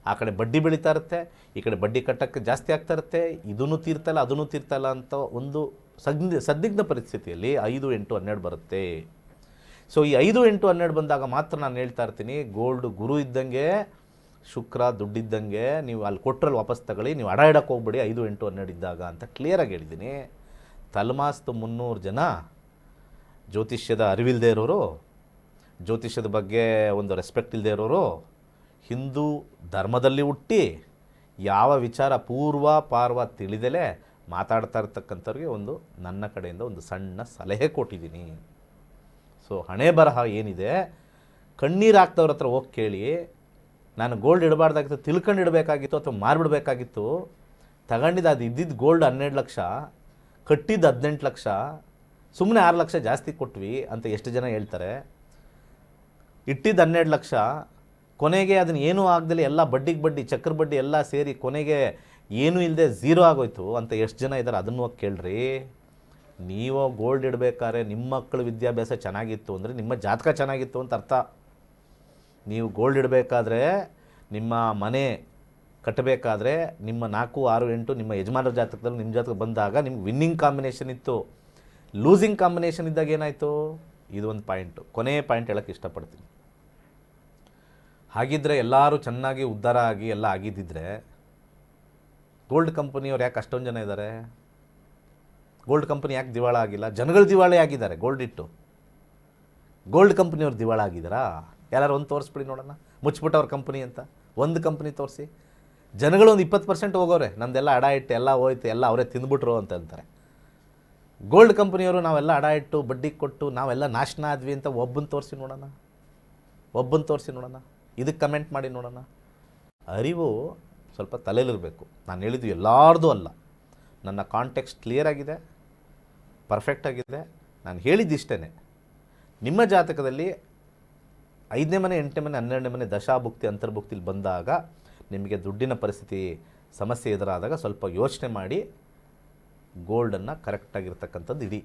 S2: ಆ ಕಡೆ ಬಡ್ಡಿ ಬೆಳೀತಾ ಇರುತ್ತೆ, ಈ ಕಡೆ ಬಡ್ಡಿ ಕಟ್ಟಕ್ಕೆ ಜಾಸ್ತಿ ಆಗ್ತಾ ಇರುತ್ತೆ, ಇದೂ ತೀರ್ತಲ್ಲ ಅದೂ ತೀರ್ತಲ್ಲ ಅಂತ ಒಂದು ಸಂದಿಗ್ಧ ಪರಿಸ್ಥಿತಿಯಲ್ಲಿ 5, 8, 12 ಬರುತ್ತೆ. ಸೊ ಈ 5, 8, 12 ಬಂದಾಗ ಮಾತ್ರ ನಾನು ಹೇಳ್ತಾ ಇರ್ತೀನಿ, ಗೋಲ್ಡ್ ಗುರು ಇದ್ದಂಗೆ, ಶುಕ್ರ ದುಡ್ಡಿದ್ದಂಗೆ, ನೀವು ಅಲ್ಲಿ ಕೊಟ್ಟರಲ್ಲಿ ವಾಪಸ್ ತಗೊಳ್ಳಿ, ನೀವು ಅಡ ಇಡಕ್ಕೆ ಹೋಗ್ಬೇಡಿ 5, 8, 12 ಇದ್ದಾಗ ಅಂತ ಕ್ಲಿಯರಾಗಿ ಹೇಳಿದ್ದೀನಿ. ತಲೆಮಾಸ್ತು 300 ಜನ ಜ್ಯೋತಿಷ್ಯದ ಅರಿವಿಲ್ಲದೆ ಇರೋರು, ಜ್ಯೋತಿಷ್ಯದ ಬಗ್ಗೆ ಒಂದು ರೆಸ್ಪೆಕ್ಟ್ ಇಲ್ಲದೆ ಇರೋರು, ಹಿಂದೂ ಧರ್ಮದಲ್ಲಿ ಹುಟ್ಟಿ ಯಾವ ವಿಚಾರ ಪೂರ್ವ ಪಾರ್ವ ತಿಳಿದಲೇ ಮಾತಾಡ್ತಾ ಇರ್ತಕ್ಕಂಥವ್ರಿಗೆ ಒಂದು ನನ್ನ ಕಡೆಯಿಂದ ಒಂದು ಸಣ್ಣ ಸಲಹೆ ಕೊಟ್ಟಿದ್ದೀನಿ. ಸೊ ಹಣೆ ಬರಹ ಏನಿದೆ, ಕಣ್ಣೀರು ಹಾಕ್ದವ್ರ ಹತ್ರ ಹೋಗಿ ಕೇಳಿ, ನಾನು ಗೋಲ್ಡ್ ಇಡಬಾರ್ದಾಗಿತ್ತು, ತಿಳ್ಕೊಂಡು ಇಡಬೇಕಾಗಿತ್ತು ಅಥವಾ ಮಾರಿಬಿಡ್ಬೇಕಾಗಿತ್ತು, ತಗೊಂಡಿದ್ದು ಅದು ಇದ್ದಿದ್ದು ಗೋಲ್ಡ್ 12 ಲಕ್ಷ, ಕಟ್ಟಿದ್ದು 18 ಲಕ್ಷ, ಸುಮ್ಮನೆ 6 ಲಕ್ಷ ಜಾಸ್ತಿ ಕೊಟ್ವಿ ಅಂತ ಎಷ್ಟು ಜನ ಹೇಳ್ತಾರೆ. ಇಟ್ಟಿದ್ದು 12 ಲಕ್ಷ, ಕೊನೆಗೆ ಅದನ್ನು ಏನೂ ಆಗದಲ್ಲಿ ಎಲ್ಲ ಬಡ್ಡಿಗೆ ಬಡ್ಡಿ, ಚಕ್ರ ಬಡ್ಡಿ ಎಲ್ಲ ಸೇರಿ ಕೊನೆಗೆ ಏನೂ ಇಲ್ಲದೆ ಝೀರೋ ಆಗೋಯ್ತು ಅಂತ ಎಷ್ಟು ಜನ ಇದ್ದಾರೆ, ಅದನ್ನು ಹೋಗಿ ಕೇಳ್ರಿ. ನೀವು ಗೋಲ್ಡ್ ಇಡಬೇಕಾದ್ರೆ ನಿಮ್ಮ ಮಕ್ಕಳ ವಿದ್ಯಾಭ್ಯಾಸ ಚೆನ್ನಾಗಿತ್ತು ಅಂದರೆ ನಿಮ್ಮ ಜಾತಕ ಚೆನ್ನಾಗಿತ್ತು ಅಂತ ಅರ್ಥ. ನೀವು ಗೋಲ್ಡ್ ಇಡಬೇಕಾದ್ರೆ, ನಿಮ್ಮ ಮನೆ ಕಟ್ಟಬೇಕಾದ್ರೆ, ನಿಮ್ಮ 4, 6, 8 ನಿಮ್ಮ ಯಜಮಾನರ ಜಾತಕದಲ್ಲಿ ನಿಮ್ಮ ಜಾತಕ ಬಂದಾಗ ನಿಮ್ಗೆ ವಿನ್ನಿಂಗ್ ಕಾಂಬಿನೇಷನ್ ಇತ್ತು. ಲೂಸಿಂಗ್ ಕಾಂಬಿನೇಷನ್ ಇದ್ದಾಗ ಏನಾಯಿತು? ಇದೊಂದು ಪಾಯಿಂಟು, ಕೊನೆಯ ಪಾಯಿಂಟ್ ಹೇಳೋಕ್ಕೆ ಇಷ್ಟಪಡ್ತೀನಿ. ಹಾಗಿದ್ದರೆ ಎಲ್ಲರೂ ಚೆನ್ನಾಗಿ ಉದ್ಧಾರ ಆಗಿ ಎಲ್ಲ ಆಗಿದ್ದಿದ್ರೆ ಗೋಲ್ಡ್ ಕಂಪನಿಯವ್ರು ಯಾಕೆ ಅಷ್ಟೊಂದು ಜನ ಇದ್ದಾರೆ? ಗೋಲ್ಡ್ ಕಂಪನಿ ಯಾಕೆ ದಿವಾಳ ಆಗಿಲ್ಲ? ಜನಗಳು ದಿವಾಳಿ ಆಗಿದ್ದಾರೆ ಗೋಲ್ಡ್ ಇಟ್ಟು. ಗೋಲ್ಡ್ ಕಂಪ್ನಿಯವ್ರು ದಿವಾಳ ಆಗಿದ್ದಾರಾ? ಯಾರು ಒಂದು ತೋರಿಸ್ಬಿಡಿ ನೋಡೋಣ, ಮುಚ್ಚಿಬಿಟ್ಟು ಅವ್ರ ಕಂಪ್ನಿ ಅಂತ ಒಂದು ಕಂಪ್ನಿ ತೋರಿಸಿ. ಜನಗಳು ಒಂದು 20% ಹೋಗೋರೆ, ನಮ್ಮದೆಲ್ಲ ಅಡ ಇಟ್ಟು ಎಲ್ಲ ಹೋಯ್ತು, ಎಲ್ಲ ಅವರೇ ತಿಂದ್ಬಿಟ್ರು ಅಂತ ಅಂತಾರೆ. ಗೋಲ್ಡ್ ಕಂಪ್ನಿಯವರು ನಾವೆಲ್ಲ ಅಡ ಇಟ್ಟು ಬಡ್ಡಿ ಕೊಟ್ಟು ನಾವೆಲ್ಲ ನಾಶನ ಆದ್ವಿ ಅಂತ ಒಬ್ಬನ ತೋರಿಸಿ ನೋಡೋಣ, ಇದಕ್ಕೆ ಕಮೆಂಟ್ ಮಾಡಿ ನೋಡೋಣ. ಅರಿವು ಸ್ವಲ್ಪ ತಲೆಯಲ್ಲಿರಬೇಕು. ನಾನು ಹೇಳಿದ್ದು ಎಲ್ಲಾರ್ದು ಅಲ್ಲ, ನನ್ನ ಕಾಂಟೆಕ್ಸ್ಟ್ ಕ್ಲಿಯರ್ ಆಗಿದೆ, ಪರ್ಫೆಕ್ಟ್ ಆಗಿದೆ. ನಾನು ಹೇಳಿದ್ದಿಷ್ಟೇ, ನಿಮ್ಮ ಜಾತಕದಲ್ಲಿ 5ನೇ ಮನೆ, 8ನೇ ಮನೆ, 12ನೇ ಮನೆ ದಶಾಭುಕ್ತಿ ಅಂತರ್ಭುಕ್ತಿಲಿ ಬಂದಾಗ ನಿಮಗೆ ದುಡ್ಡಿನ ಪರಿಸ್ಥಿತಿ ಸಮಸ್ಯೆ ಎದುರಾದಾಗ ಸ್ವಲ್ಪ ಯೋಚನೆ ಮಾಡಿ ಗೋಲ್ಡನ್ನು ಕರೆಕ್ಟಾಗಿರ್ತಕ್ಕಂಥದ್ದು ಇಡಿ.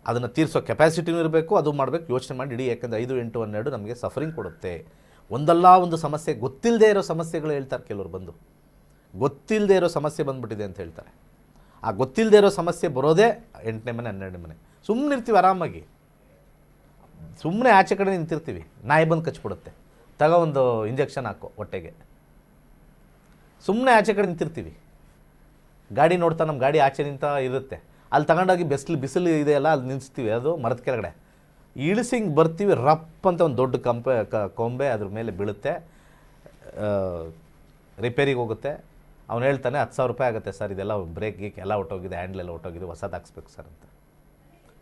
S2: ಅದನ್ನು ತೀರಿಸೋ ಕೆಪಾಸಿಟಿನೂ ಇರಬೇಕು, ಅದು ಮಾಡಬೇಕು, ಯೋಚನೆ ಮಾಡಿ ಇಡಿ. ಯಾಕೆಂದರೆ 5, 8, 12 ನಮಗೆ ಸಫರಿಂಗ್ ಕೊಡುತ್ತೆ. ಒಂದಲ್ಲ ಒಂದು ಸಮಸ್ಯೆ, ಗೊತ್ತಿಲ್ಲದೆ ಇರೋ ಸಮಸ್ಯೆಗಳು ಹೇಳ್ತಾರೆ ಕೆಲವರು ಬಂದು, ಗೊತ್ತಿಲ್ಲದೆ ಇರೋ ಸಮಸ್ಯೆ ಬಂದುಬಿಟ್ಟಿದೆ ಅಂತ ಹೇಳ್ತಾರೆ. ಆ ಗೊತ್ತಿಲ್ಲದೆ ಇರೋ ಸಮಸ್ಯೆ ಬರೋದೇ 8ನೇ ಮನೆ, 12ನೇ ಮನೆ. ಸುಮ್ಮನೆ ಇರ್ತೀವಿ ಆರಾಮಾಗಿ, ಸುಮ್ಮನೆ ಆಚೆ ಕಡೆ ನಿಂತಿರ್ತೀವಿ, ನಾಯಿ ಬಂದು ಕಚ್ಬಿಡುತ್ತೆ, ತಗೋ ಒಂದು ಇಂಜೆಕ್ಷನ್ ಹಾಕೋ ಹೊಟ್ಟೆಗೆ. ಸುಮ್ಮನೆ ಆಚೆ ಕಡೆ ನಿಂತಿರ್ತೀವಿ, ಗಾಡಿ ನೋಡ್ತಾ ನಮ್ಮ ಗಾಡಿ ಆಚೆ ನಿಂತ ಇರುತ್ತೆ, ಅಲ್ಲಿ ತಗೊಂಡೋಗಿ ಬಿಸಿಲು ಇದೆಯಲ್ಲ ಅಲ್ಲಿ ನಿಲ್ಲಿಸ್ತೀವಿ, ಅದು ಮರದ ಕೆಳಗಡೆ ಇಳಿಸಿಂಗ್ ಬರ್ತೀವಿ, ರಪ್ ಅಂತ ಒಂದು ದೊಡ್ಡ ಕೊಂಬೆ ಅದ್ರ ಮೇಲೆ ಬೀಳುತ್ತೆ, ರಿಪೇರಿಗೆ ಹೋಗುತ್ತೆ. ಅವ್ನು ಹೇಳ್ತಾನೆ 10,000 ರೂಪಾಯಿ ಆಗುತ್ತೆ ಸರ್, ಇದೆಲ್ಲ ಬ್ರೇಕ್ ಗೀಕ್ ಎಲ್ಲ ಹೊಟ್ಟೋಗಿದೆ, ಹ್ಯಾಂಡ್ಲೆಲ್ಲ ಹೊಟ್ಟೋಗಿದೆ, ಹೊಸದು ಹಾಕ್ಸ್ಬೇಕು ಸರ್ ಅಂತ.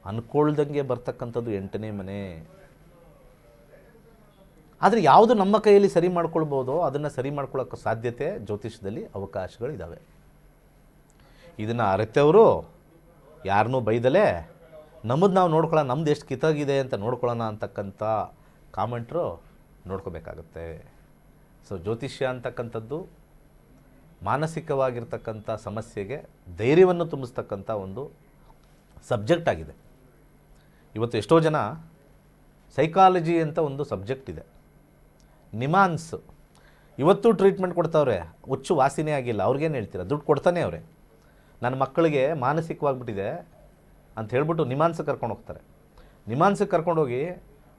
S2: ಅಂದ್ಕೊಳ್ದಂಗೆ ಬರ್ತಕ್ಕಂಥದ್ದು 8ನೇ ಮನೆ. ಆದರೆ ಯಾವುದು ನಮ್ಮ ಕೈಯಲ್ಲಿ ಸರಿ ಮಾಡ್ಕೊಳ್ಬೋದೋ ಅದನ್ನು ಸರಿ ಮಾಡ್ಕೊಳ್ಳೋಕ್ಕೆ ಸಾಧ್ಯತೆ ಜ್ಯೋತಿಷದಲ್ಲಿ ಅವಕಾಶಗಳಿದ್ದಾವೆ. ಇದನ್ನು ಅರಿತವರು ಯಾರನ್ನೂ ಬೈದಲೇ ನಮ್ಮದು ನಾವು ನೋಡ್ಕೊಳ್ಳೋಣ, ನಮ್ದು ಎಷ್ಟು ಕಿತ್ತಾಗಿದೆ ಅಂತ ನೋಡ್ಕೊಳ್ಳೋಣ ಅಂತಕ್ಕಂಥ ಕಾಮೆಂಟ್ರು ನೋಡ್ಕೋಬೇಕಾಗತ್ತೆ. ಸೊ ಜ್ಯೋತಿಷ್ಯ ಅಂತಕ್ಕಂಥದ್ದು ಮಾನಸಿಕವಾಗಿರ್ತಕ್ಕಂಥ ಸಮಸ್ಯೆಗೆ ಧೈರ್ಯವನ್ನು ತುಂಬಿಸ್ತಕ್ಕಂಥ ಒಂದು ಸಬ್ಜೆಕ್ಟ್ ಆಗಿದೆ. ಇವತ್ತು ಎಷ್ಟೋ ಜನ ಸೈಕಾಲಜಿ ಅಂತ ಒಂದು ಸಬ್ಜೆಕ್ಟ್ ಇದೆ, ನಿಮಾನ್ಸ್, ಇವತ್ತು ಟ್ರೀಟ್ಮೆಂಟ್ ಕೊಡ್ತಾವ್ರೆ, ಹುಚ್ಚು ವಾಸಿನೇ ಆಗಿಲ್ಲ. ಅವ್ರಿಗೇನು ಹೇಳ್ತೀರಾ? ದುಡ್ಡು ಕೊಡ್ತಾನೆ ಅವರೇ. ನನ್ನ ಮಕ್ಕಳಿಗೆ ಮಾನಸಿಕವಾಗಿಬಿಟ್ಟಿದೆ, ಅಂತ ಹೇಳ್ಬಿಟ್ಟು ನಿಮಾನ್ಸಕ್ಕೆ ಕರ್ಕೊಂಡು ಹೋಗ್ತಾರೆ. ನಿಮಾನ್ಸಕ್ಕೆ ಕರ್ಕೊಂಡೋಗಿ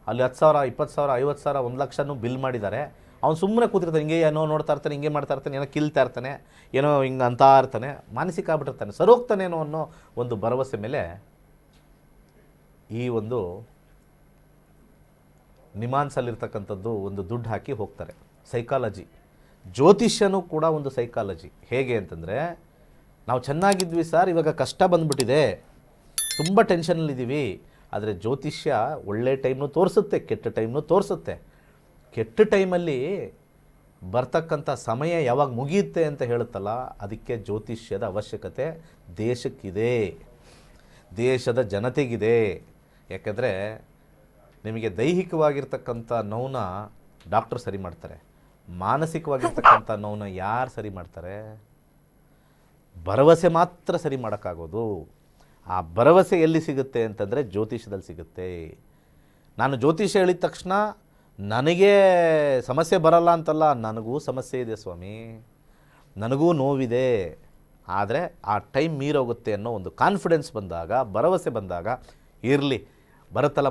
S2: ಅಲ್ಲಿ 10,000 20,000 50,000 1 ಲಕ್ಷನೂ ಬಿಲ್ ಮಾಡಿದ್ದಾರೆ. ಅವ್ನು ಸುಮ್ಮನೆ ಕೂತಿರ್ತಾನೆ, ಹಿಂಗೆ ಏನೋ ನೋಡ್ತಾ ಇರ್ತಾನೆ, ಹಿಂಗೆ ಮಾಡ್ತಾ ಇರ್ತಾನೆ, ಏನೋ ಕಿಲ್ತಾ ಇರ್ತಾನೆ, ಏನೋ ಹಿಂಗೆ ಅಂತಾ ಇರ್ತಾನೆ, ಮಾನಸಿಕ ಆಗ್ಬಿಟ್ಟಿರ್ತಾನೆ, ಸರೋಗ್ತಾನೇನೋ ಅನ್ನೋ ಒಂದು ಭರವಸೆ ಮೇಲೆ ಈ ಒಂದು ನಿಮಾನ್ಸಲ್ಲಿರ್ತಕ್ಕಂಥದ್ದು ಒಂದು ದುಡ್ಡು ಹಾಕಿ ಹೋಗ್ತಾರೆ. ಸೈಕಾಲಜಿ, ಜ್ಯೋತಿಷ್ಯನೂ ಕೂಡ ಒಂದು ಸೈಕಾಲಜಿ. ಹೇಗೆ ಅಂತಂದರೆ, ನಾವು ಚೆನ್ನಾಗಿದ್ವಿ ಸರ್, ಇವಾಗ ಕಷ್ಟ ಬಂದುಬಿಟ್ಟಿದೆ, ತುಂಬ ಟೆನ್ಷನಲ್ಲಿದ್ದೀವಿ. ಆದರೆ ಜ್ಯೋತಿಷ್ಯ ಒಳ್ಳೆ ಟೈಮ್ನು ತೋರಿಸುತ್ತೆ, ಕೆಟ್ಟ ಟೈಮ್ನು ತೋರಿಸುತ್ತೆ. ಕೆಟ್ಟ ಟೈಮಲ್ಲಿ ಬರ್ತಕ್ಕಂಥ ಸಮಯ ಯಾವಾಗ ಮುಗಿಯುತ್ತೆ ಅಂತ ಹೇಳುತ್ತಲ್ಲ, ಅದಕ್ಕೆ ಜ್ಯೋತಿಷ್ಯದ ಅವಶ್ಯಕತೆ ದೇಶಕ್ಕಿದೆ, ದೇಶದ ಜನತೆಗಿದೆ. ಯಾಕೆಂದರೆ ನಿಮಗೆ ದೈಹಿಕವಾಗಿರ್ತಕ್ಕಂಥ ನೋವನ್ನ ಡಾಕ್ಟರ್ ಸರಿ ಮಾಡ್ತಾರೆ, ಮಾನಸಿಕವಾಗಿರ್ತಕ್ಕಂಥ ನೋವನ್ನ ಯಾರು ಸರಿ ಮಾಡ್ತಾರೆ? ಭರವಸೆ ಮಾತ್ರ ಸರಿ ಮಾಡೋಕ್ಕಾಗೋದು. ಆ ಭರವಸೆ ಎಲ್ಲಿ ಸಿಗುತ್ತೆ ಅಂತಂದರೆ ಜ್ಯೋತಿಷ್ಯದಲ್ಲಿ ಸಿಗುತ್ತೆ. ನಾನು ಜ್ಯೋತಿಷ್ಯ ಹೇಳಿದ ತಕ್ಷಣ ನನಗೆ ಸಮಸ್ಯೆ ಬರಲ್ಲ ಅಂತಲ್ಲ, ನನಗೂ ಸಮಸ್ಯೆ ಇದೆ ಸ್ವಾಮಿ, ನನಗೂ ನೋವಿದೆ. ಆದರೆ ಆ ಟೈಮ್ ಮೀರೋಗುತ್ತೆ ಅನ್ನೋ ಒಂದು ಕಾನ್ಫಿಡೆನ್ಸ್ ಬಂದಾಗ, ಭರವಸೆ ಬಂದಾಗ, ಇರಲಿ ಬರುತ್ತಲ್ಲ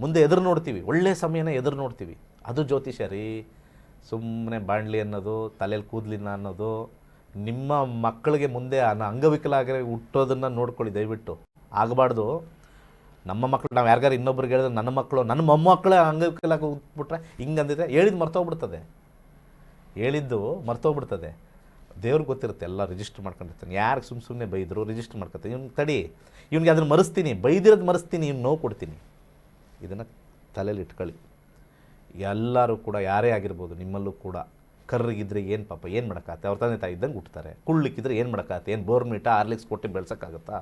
S2: ಮುಂದೆ ಎದುರು ನೋಡ್ತೀವಿ, ಒಳ್ಳೆಯ ಸಮಯನ ಎದುರು ನೋಡ್ತೀವಿ. ಅದು ಜ್ಯೋತಿಷ್ಯ ರೀ. ಸುಮ್ಮನೆ ಬಾಣಲಿ ಅನ್ನೋದು, ತಲೆಯಲ್ಲಿ ಕೂದಲಿನ ಅನ್ನೋದು, ನಿಮ್ಮ ಮಕ್ಕಳಿಗೆ ಮುಂದೆ ಅಂಗವಿಕಲಾಗಿ ಹುಟ್ಟೋದನ್ನು ನೋಡ್ಕೊಳ್ಳಿ ದಯವಿಟ್ಟು. ಆಗಬಾರ್ದು. ನಮ್ಮ ಮಕ್ಕಳು, ನಾವು ಯಾರಿಗಾರು ಇನ್ನೊಬ್ರಿಗೆ ಹೇಳಿದ್ರೆ ನನ್ನ ಮಕ್ಕಳು, ನನ್ನ ಮೊಮ್ಮಕ್ಕಳೇ ಅಂಗವಿಕಲಾಗಿ ಹುಟ್ಬಿಟ್ರೆ ಹಿಂಗಂದಿದ್ರೆ ಹೇಳಿದ್ದು ಮರ್ತೋಗ್ಬಿಡ್ತದೆ. ದೇವ್ರಿಗೆ ಗೊತ್ತಿರುತ್ತೆ, ಎಲ್ಲ ರಿಜಿಸ್ಟರ್ ಮಾಡ್ಕೊಂಡಿರ್ತಾನೆ. ಯಾರಿಗೆ ಸುಮ್ಮನೆ ಬೈದರು ರಿಜಿಸ್ಟರ್ ಮಾಡ್ಕೊತೀನಿ. ಇವ್ನು ತಡಿ, ಇವ್ನಿಗೆ ಅದನ್ನು ಮರೆಸ್ತೀನಿ, ಬೈದಿರೋದು ಮರೆಸ್ತೀನಿ, ಇವ್ನು ನೋವು ಕೊಡ್ತೀನಿ. ಇದನ್ನು ತಲೆಯಲ್ಲಿ ಇಟ್ಕೊಳ್ಳಿ. ಎಲ್ಲರೂ ಕೂಡ, ಯಾರೇ ಆಗಿರ್ಬೋದು, ನಿಮ್ಮಲ್ಲೂ ಕೂಡ ಕರ್ರಿಗಿದ್ರೆ ಏನು ಪಾಪ, ಏನು ಮಾಡೋಕ್ಕಾಗತ್ತೆ? ಅವ್ರ ತಂದೆ ತಾಯಿ ಇದ್ದಂಗೆ ಹುಟ್ತಾರೆ. ಕುಳ್ಳಿಕ್ಕಿದ್ರೆ ಏನು ಮಾಡೋಕ್ಕಾಗತ್ತೆ? ಏನು ಬೋರ್ಮಿಟಾ ಹಾರ್ಲಿಕ್ಸ್ ಕೊಟ್ಟು ಬೆಳ್ಸೋಕ್ಕಾಗತ್ತಾ?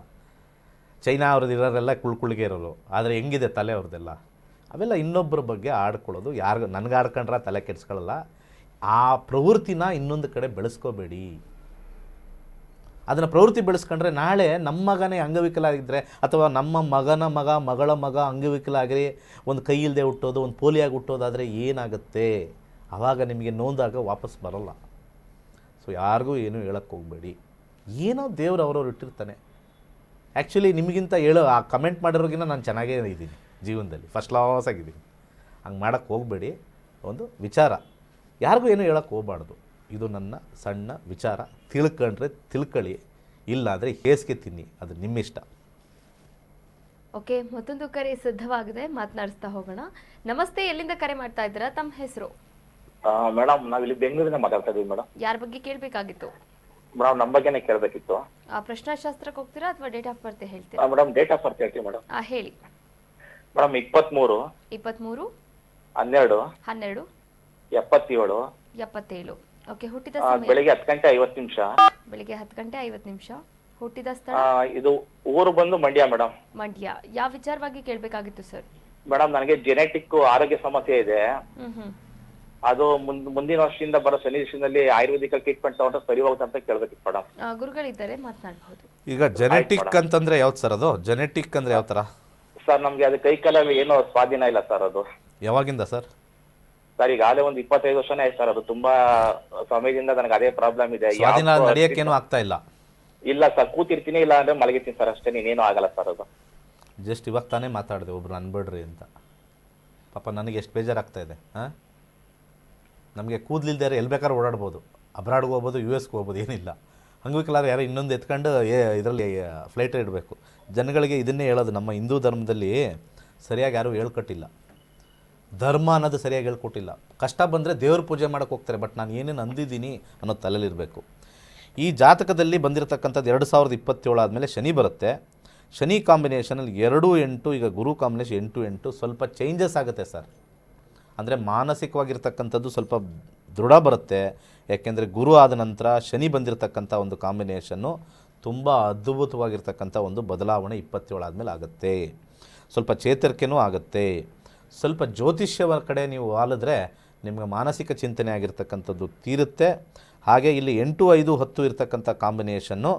S2: ಚೈನಾ ಅವ್ರದ್ದು ಇರೋರೆಲ್ಲ ಕುಳ್ಳಿಗೆ ಇರೋರು, ಆದರೆ ಹೆಂಗಿದೆ ತಲೆ ಅವ್ರದ್ದೆಲ್ಲ? ಅವೆಲ್ಲ ಇನ್ನೊಬ್ಬರ ಬಗ್ಗೆ ಆಡ್ಕೊಳ್ಳೋದು. ಯಾರಿಗೂ ನನಗೆ ಆಡ್ಕೊಂಡ್ರೆ ತಲೆ ಕೆಡಿಸ್ಕೊಳ್ಳಲ್ಲ. ಆ ಪ್ರವೃತ್ತಿನ ಇನ್ನೊಂದು ಕಡೆ ಬೆಳೆಸ್ಕೋಬೇಡಿ. ಅದನ್ನು ಪ್ರವೃತ್ತಿ ಬೆಳೆಸ್ಕೊಂಡ್ರೆ ನಾಳೆ ನಮ್ಮ ಮಗನೇ ಅಂಗವಿಕಲಾಗಿದ್ದರೆ, ಅಥವಾ ನಮ್ಮ ಮಗಳ ಮಗ ಅಂಗವಿಕಲಾಗಿ ಒಂದು ಕೈ ಇಲ್ಲದೆ ಹುಟ್ಟೋದು, ಒಂದು ಪೋಲಿಯಾಗಿ ಹುಟ್ಟೋದಾದರೆ ಏನಾಗುತ್ತೆ? ಆವಾಗ ನಿಮಗೆ ನೋಂದಾಗ ವಾಪಸ್ ಬರೋಲ್ಲ. ಸೊ ಯಾರಿಗೂ ಏನೂ ಹೇಳೋಕ್ಕೆ ಹೋಗಬೇಡಿ. ಏನೋ ದೇವ್ರು ಅವ್ರವ್ರು ಇಟ್ಟಿರ್ತಾನೆ. ಆ್ಯಕ್ಚುಲಿ ನಿಮಗಿಂತ ಆ ಕಮೆಂಟ್ ಮಾಡಿರೋಗಿನ್ನ ನಾನು ಚೆನ್ನಾಗೇ ಇದ್ದೀನಿ ಜೀವನದಲ್ಲಿ, ಫಸ್ಟ್ ಕ್ಲಾಸ್ ಆಗಿದ್ದೀನಿ. ಹಂಗೆ ಮಾಡೋಕ್ಕೆ ಹೋಗಬೇಡಿ. ಒಂದು ವಿಚಾರ, ಯಾರಿಗೂ ಏನೂ ಹೇಳೋಕ್ಕೆ ಹೋಗಬಾರ್ದು. ಇದು ನನ್ನ ಸಣ್ಣ ವಿಚಾರ. ತಿಳ್ಕೊಂಡ್ರೆ ತಿಳ್ಕೊಳ್ಳಿ, ಇಲ್ಲ ಅಂದರೆ ಹೇಸಿಗೆ ತಿನ್ನಿ, ಅದು ನಿಮ್ಮಿಷ್ಟ.
S1: ಓಕೆ, ಮತ್ತೊಂದು ಕರೆ ಸಿದ್ಧವಾಗಿದೆ, ಮಾತನಾಡಿಸ್ತಾ ಹೋಗೋಣ. ನಮಸ್ತೆ, ಎಲ್ಲಿಂದ ಕರೆ ಮಾಡ್ತಾ ಇದ್ದೀರಾ? ತಮ್ಮ ಹೆಸರು?
S4: ಮೇಡಮ್, ನಾವಿಲ್ಲಿ ಬೆಂಗಳೂರಿಂದ ಮಾತಾಡ್ತಾ ಇದೀವಿ ಮೇಡಮ್.
S1: ಯಾರ ಬಗ್ಗೆ ಕೇಳಬೇಕಾಗಿತ್ತು?
S4: ಮೇಡಮ್, ನಮ್ಮ ಬಗ್ಗೆನೇ ಕೇಳಬೇಕಿತ್ತು.
S1: ಪ್ರಶ್ನಾಶಾಸ್ತ್ರಕ್ಕೆ ಹೋಗ್ತೀರಾ ಅಥವಾ ಡೇಟ್ ಆಫ್ ಬರ್ತ್ ಹೇಳ್ತೀರಾ?
S4: ಮೇಡಮ್, ಡೇಟ್ ಆಫ್ ಬರ್ತ್ ಹೇಳ್ತೀವಿ ಮೇಡಮ್.
S1: ಹೇಳಿ.
S4: ಮೇಡಮ್, 23
S1: 12
S4: 12
S1: 12
S4: 77
S1: 77. ಓಕೆ, ಹುಟ್ಟಿದ
S4: ಬೆಳಿಗ್ಗೆ 10 ಗಂಟೆ 50 ನಿಮಿಷ.
S1: ಬೆಳಿಗ್ಗೆ 10 ಗಂಟೆ 50 ನಿಮಿಷ. ಹುಟ್ಟಿದ ಸ್ಥಳ?
S4: ಇದು ಊರು ಬಂದು ಮಂಡ್ಯ ಮೇಡಮ್.
S1: ಮಂಡ್ಯ. ಯಾವ ವಿಚಾರವಾಗಿ ಕೇಳಬೇಕಾಗಿತ್ತು ಸರ್?
S4: ಮೇಡಮ್, ನನಗೆ ಜೆನೆಟಿಕ್ ಆರೋಗ್ಯ ಸಮಸ್ಯೆ ಇದೆ. ಅದು ಮುಂದಿನ ವರ್ಷದಿಂದ ಬರೋ ಶನಿ ದಿವಸದಲ್ಲಿ ಆಯುರ್ವೇದಿಕ್ ಟ್ರೀಟ್ಮೆಂಟ್ ತಗೊಂಡ್ರೆ ಸರಿ ಹೋಗುತ್ತೆ ಅಂತ ಕೇಳಬೇಕಿತ್ತು ಮೇಡಮ್.
S1: ಗುರುಗಳಿದ್ದಾರೆ, ಮಾತನಾಡಬಹುದು.
S2: ಈಗ ಜೆನೆಟಿಕ್ ಅಂತಂದ್ರೆ ಯಾವ್ದು ಸರ್? ಅದು ಜೆನೆಟಿಕ್ ಅಂದ್ರೆ ಯಾವ ಥರ
S4: ಸರ್? ನಮ್ಗೆ ಅದು ಕೈ ಕಾಲಲ್ಲಿ ಏನೋ ಸ್ವಾಧೀನ ಇಲ್ಲ ಸರ್. ಅದು
S2: ಯಾವಾಗಿಂದ ಸರ್?
S4: ಸರ್, ಈಗಾಗಲೇ ಒಂದು 25 ವರ್ಷನೇ ಆಯ್ತು ಸರ್. ಅದು ತುಂಬಾ ಸಮಯದಿಂದ ನನಗೆ ಅದೇ ಪ್ರಾಬ್ಲಮ್ ಇದೆ.
S2: ಸ್ವಾಧೀನ ನಡೆಯೋಕ್ಕೇನು ಆಗ್ತಾ ಇಲ್ಲ?
S4: ಇಲ್ಲ ಸರ್, ಕೂತಿರ್ತೀನಿ, ಇಲ್ಲ ಅಂದ್ರೆ ಮಲಗಿರ್ತೀನಿ ಸರ್, ಅಷ್ಟೇ, ನೀನೇನು ಆಗಲ್ಲ ಸರ್. ಅದು
S2: ಜಸ್ಟ್ ಇವಾಗ ತಾನೇ ಮಾತಾಡಿದೆ, ಒಬ್ರು ಅನ್ಬೇಡ್ರಿ ಅಂತ. ಪಾಪ ನನಗೆ ಎಷ್ಟು ಬೇಜಾರಾಗ್ತಾ ಇದೆ. ನಮಗೆ ಕೂದಲಿಲ್ದಾರೆ ಎಲ್ಲಿ ಬೇಕಾದ್ರೂ ಓಡಾಡ್ಬೋದು, ಅಬ್ರಾಡ್ಗೆ ಹೋಗ್ಬೋದು, US ಹೋಗ್ಬೋದು, ಏನಿಲ್ಲ. ಅಂಗವಿಕಲಾದ್ರೆ ಯಾರೋ ಇನ್ನೊಂದು ಎತ್ಕೊಂಡು ಇದರಲ್ಲಿ ಫ್ಲೈಟ್ ಇಡಬೇಕು. ಜನಗಳಿಗೆ ಇದನ್ನೇ ಹೇಳೋದು, ನಮ್ಮ ಹಿಂದೂ ಧರ್ಮದಲ್ಲಿ ಸರಿಯಾಗಿ ಯಾರೂ ಹೇಳ್ಕೊಟ್ಟಿಲ್ಲ. ಧರ್ಮ ಅನ್ನೋದು ಸರಿಯಾಗಿ ಹೇಳ್ಕೊಟ್ಟಿಲ್ಲ. ಕಷ್ಟ ಬಂದರೆ ದೇವ್ರ ಪೂಜೆ ಮಾಡೋಕ್ಕೆ ಹೋಗ್ತಾರೆ, ಬಟ್ ನಾನು ಏನೇನು ಅಂದಿದ್ದೀನಿ ಅನ್ನೋದು ತಲೆಯಲ್ಲಿರಬೇಕು. ಈ ಜಾತಕದಲ್ಲಿ ಬಂದಿರತಕ್ಕಂಥದ್ದು 2027 ಆದಮೇಲೆ ಶನಿ ಬರುತ್ತೆ. ಶನಿ ಕಾಂಬಿನೇಷನಲ್ಲಿ 2 8, ಈಗ ಗುರು ಕಾಂಬಿನೇಷನ್ 8 8 ಸ್ವಲ್ಪ ಚೇಂಜಸ್ ಆಗುತ್ತೆ ಸರ್. ಅಂದರೆ ಮಾನಸಿಕವಾಗಿರ್ತಕ್ಕಂಥದ್ದು ಸ್ವಲ್ಪ ದೃಢ ಬರುತ್ತೆ. ಯಾಕೆಂದರೆ ಗುರು ಆದ ನಂತರ ಶನಿ ಬಂದಿರತಕ್ಕಂಥ ಒಂದು ಕಾಂಬಿನೇಷನ್ನು ತುಂಬ ಅದ್ಭುತವಾಗಿರ್ತಕ್ಕಂಥ ಒಂದು ಬದಲಾವಣೆ 27 ಆದಮೇಲೆ ಆಗುತ್ತೆ. ಸ್ವಲ್ಪ ಚೇತರಿಕೆನೂ ಆಗುತ್ತೆ. ಸ್ವಲ್ಪ ಜ್ಯೋತಿಷ್ಯವ ಕಡೆ ನೀವು ವಾಲಿದ್ರೆ ನಿಮಗೆ ಮಾನಸಿಕ ಚಿಂತನೆ ಆಗಿರ್ತಕ್ಕಂಥದ್ದು ತೀರುತ್ತೆ. ಹಾಗೆ ಇಲ್ಲಿ 8 5 10 ಇರ್ತಕ್ಕಂಥ ಕಾಂಬಿನೇಷನ್ನು,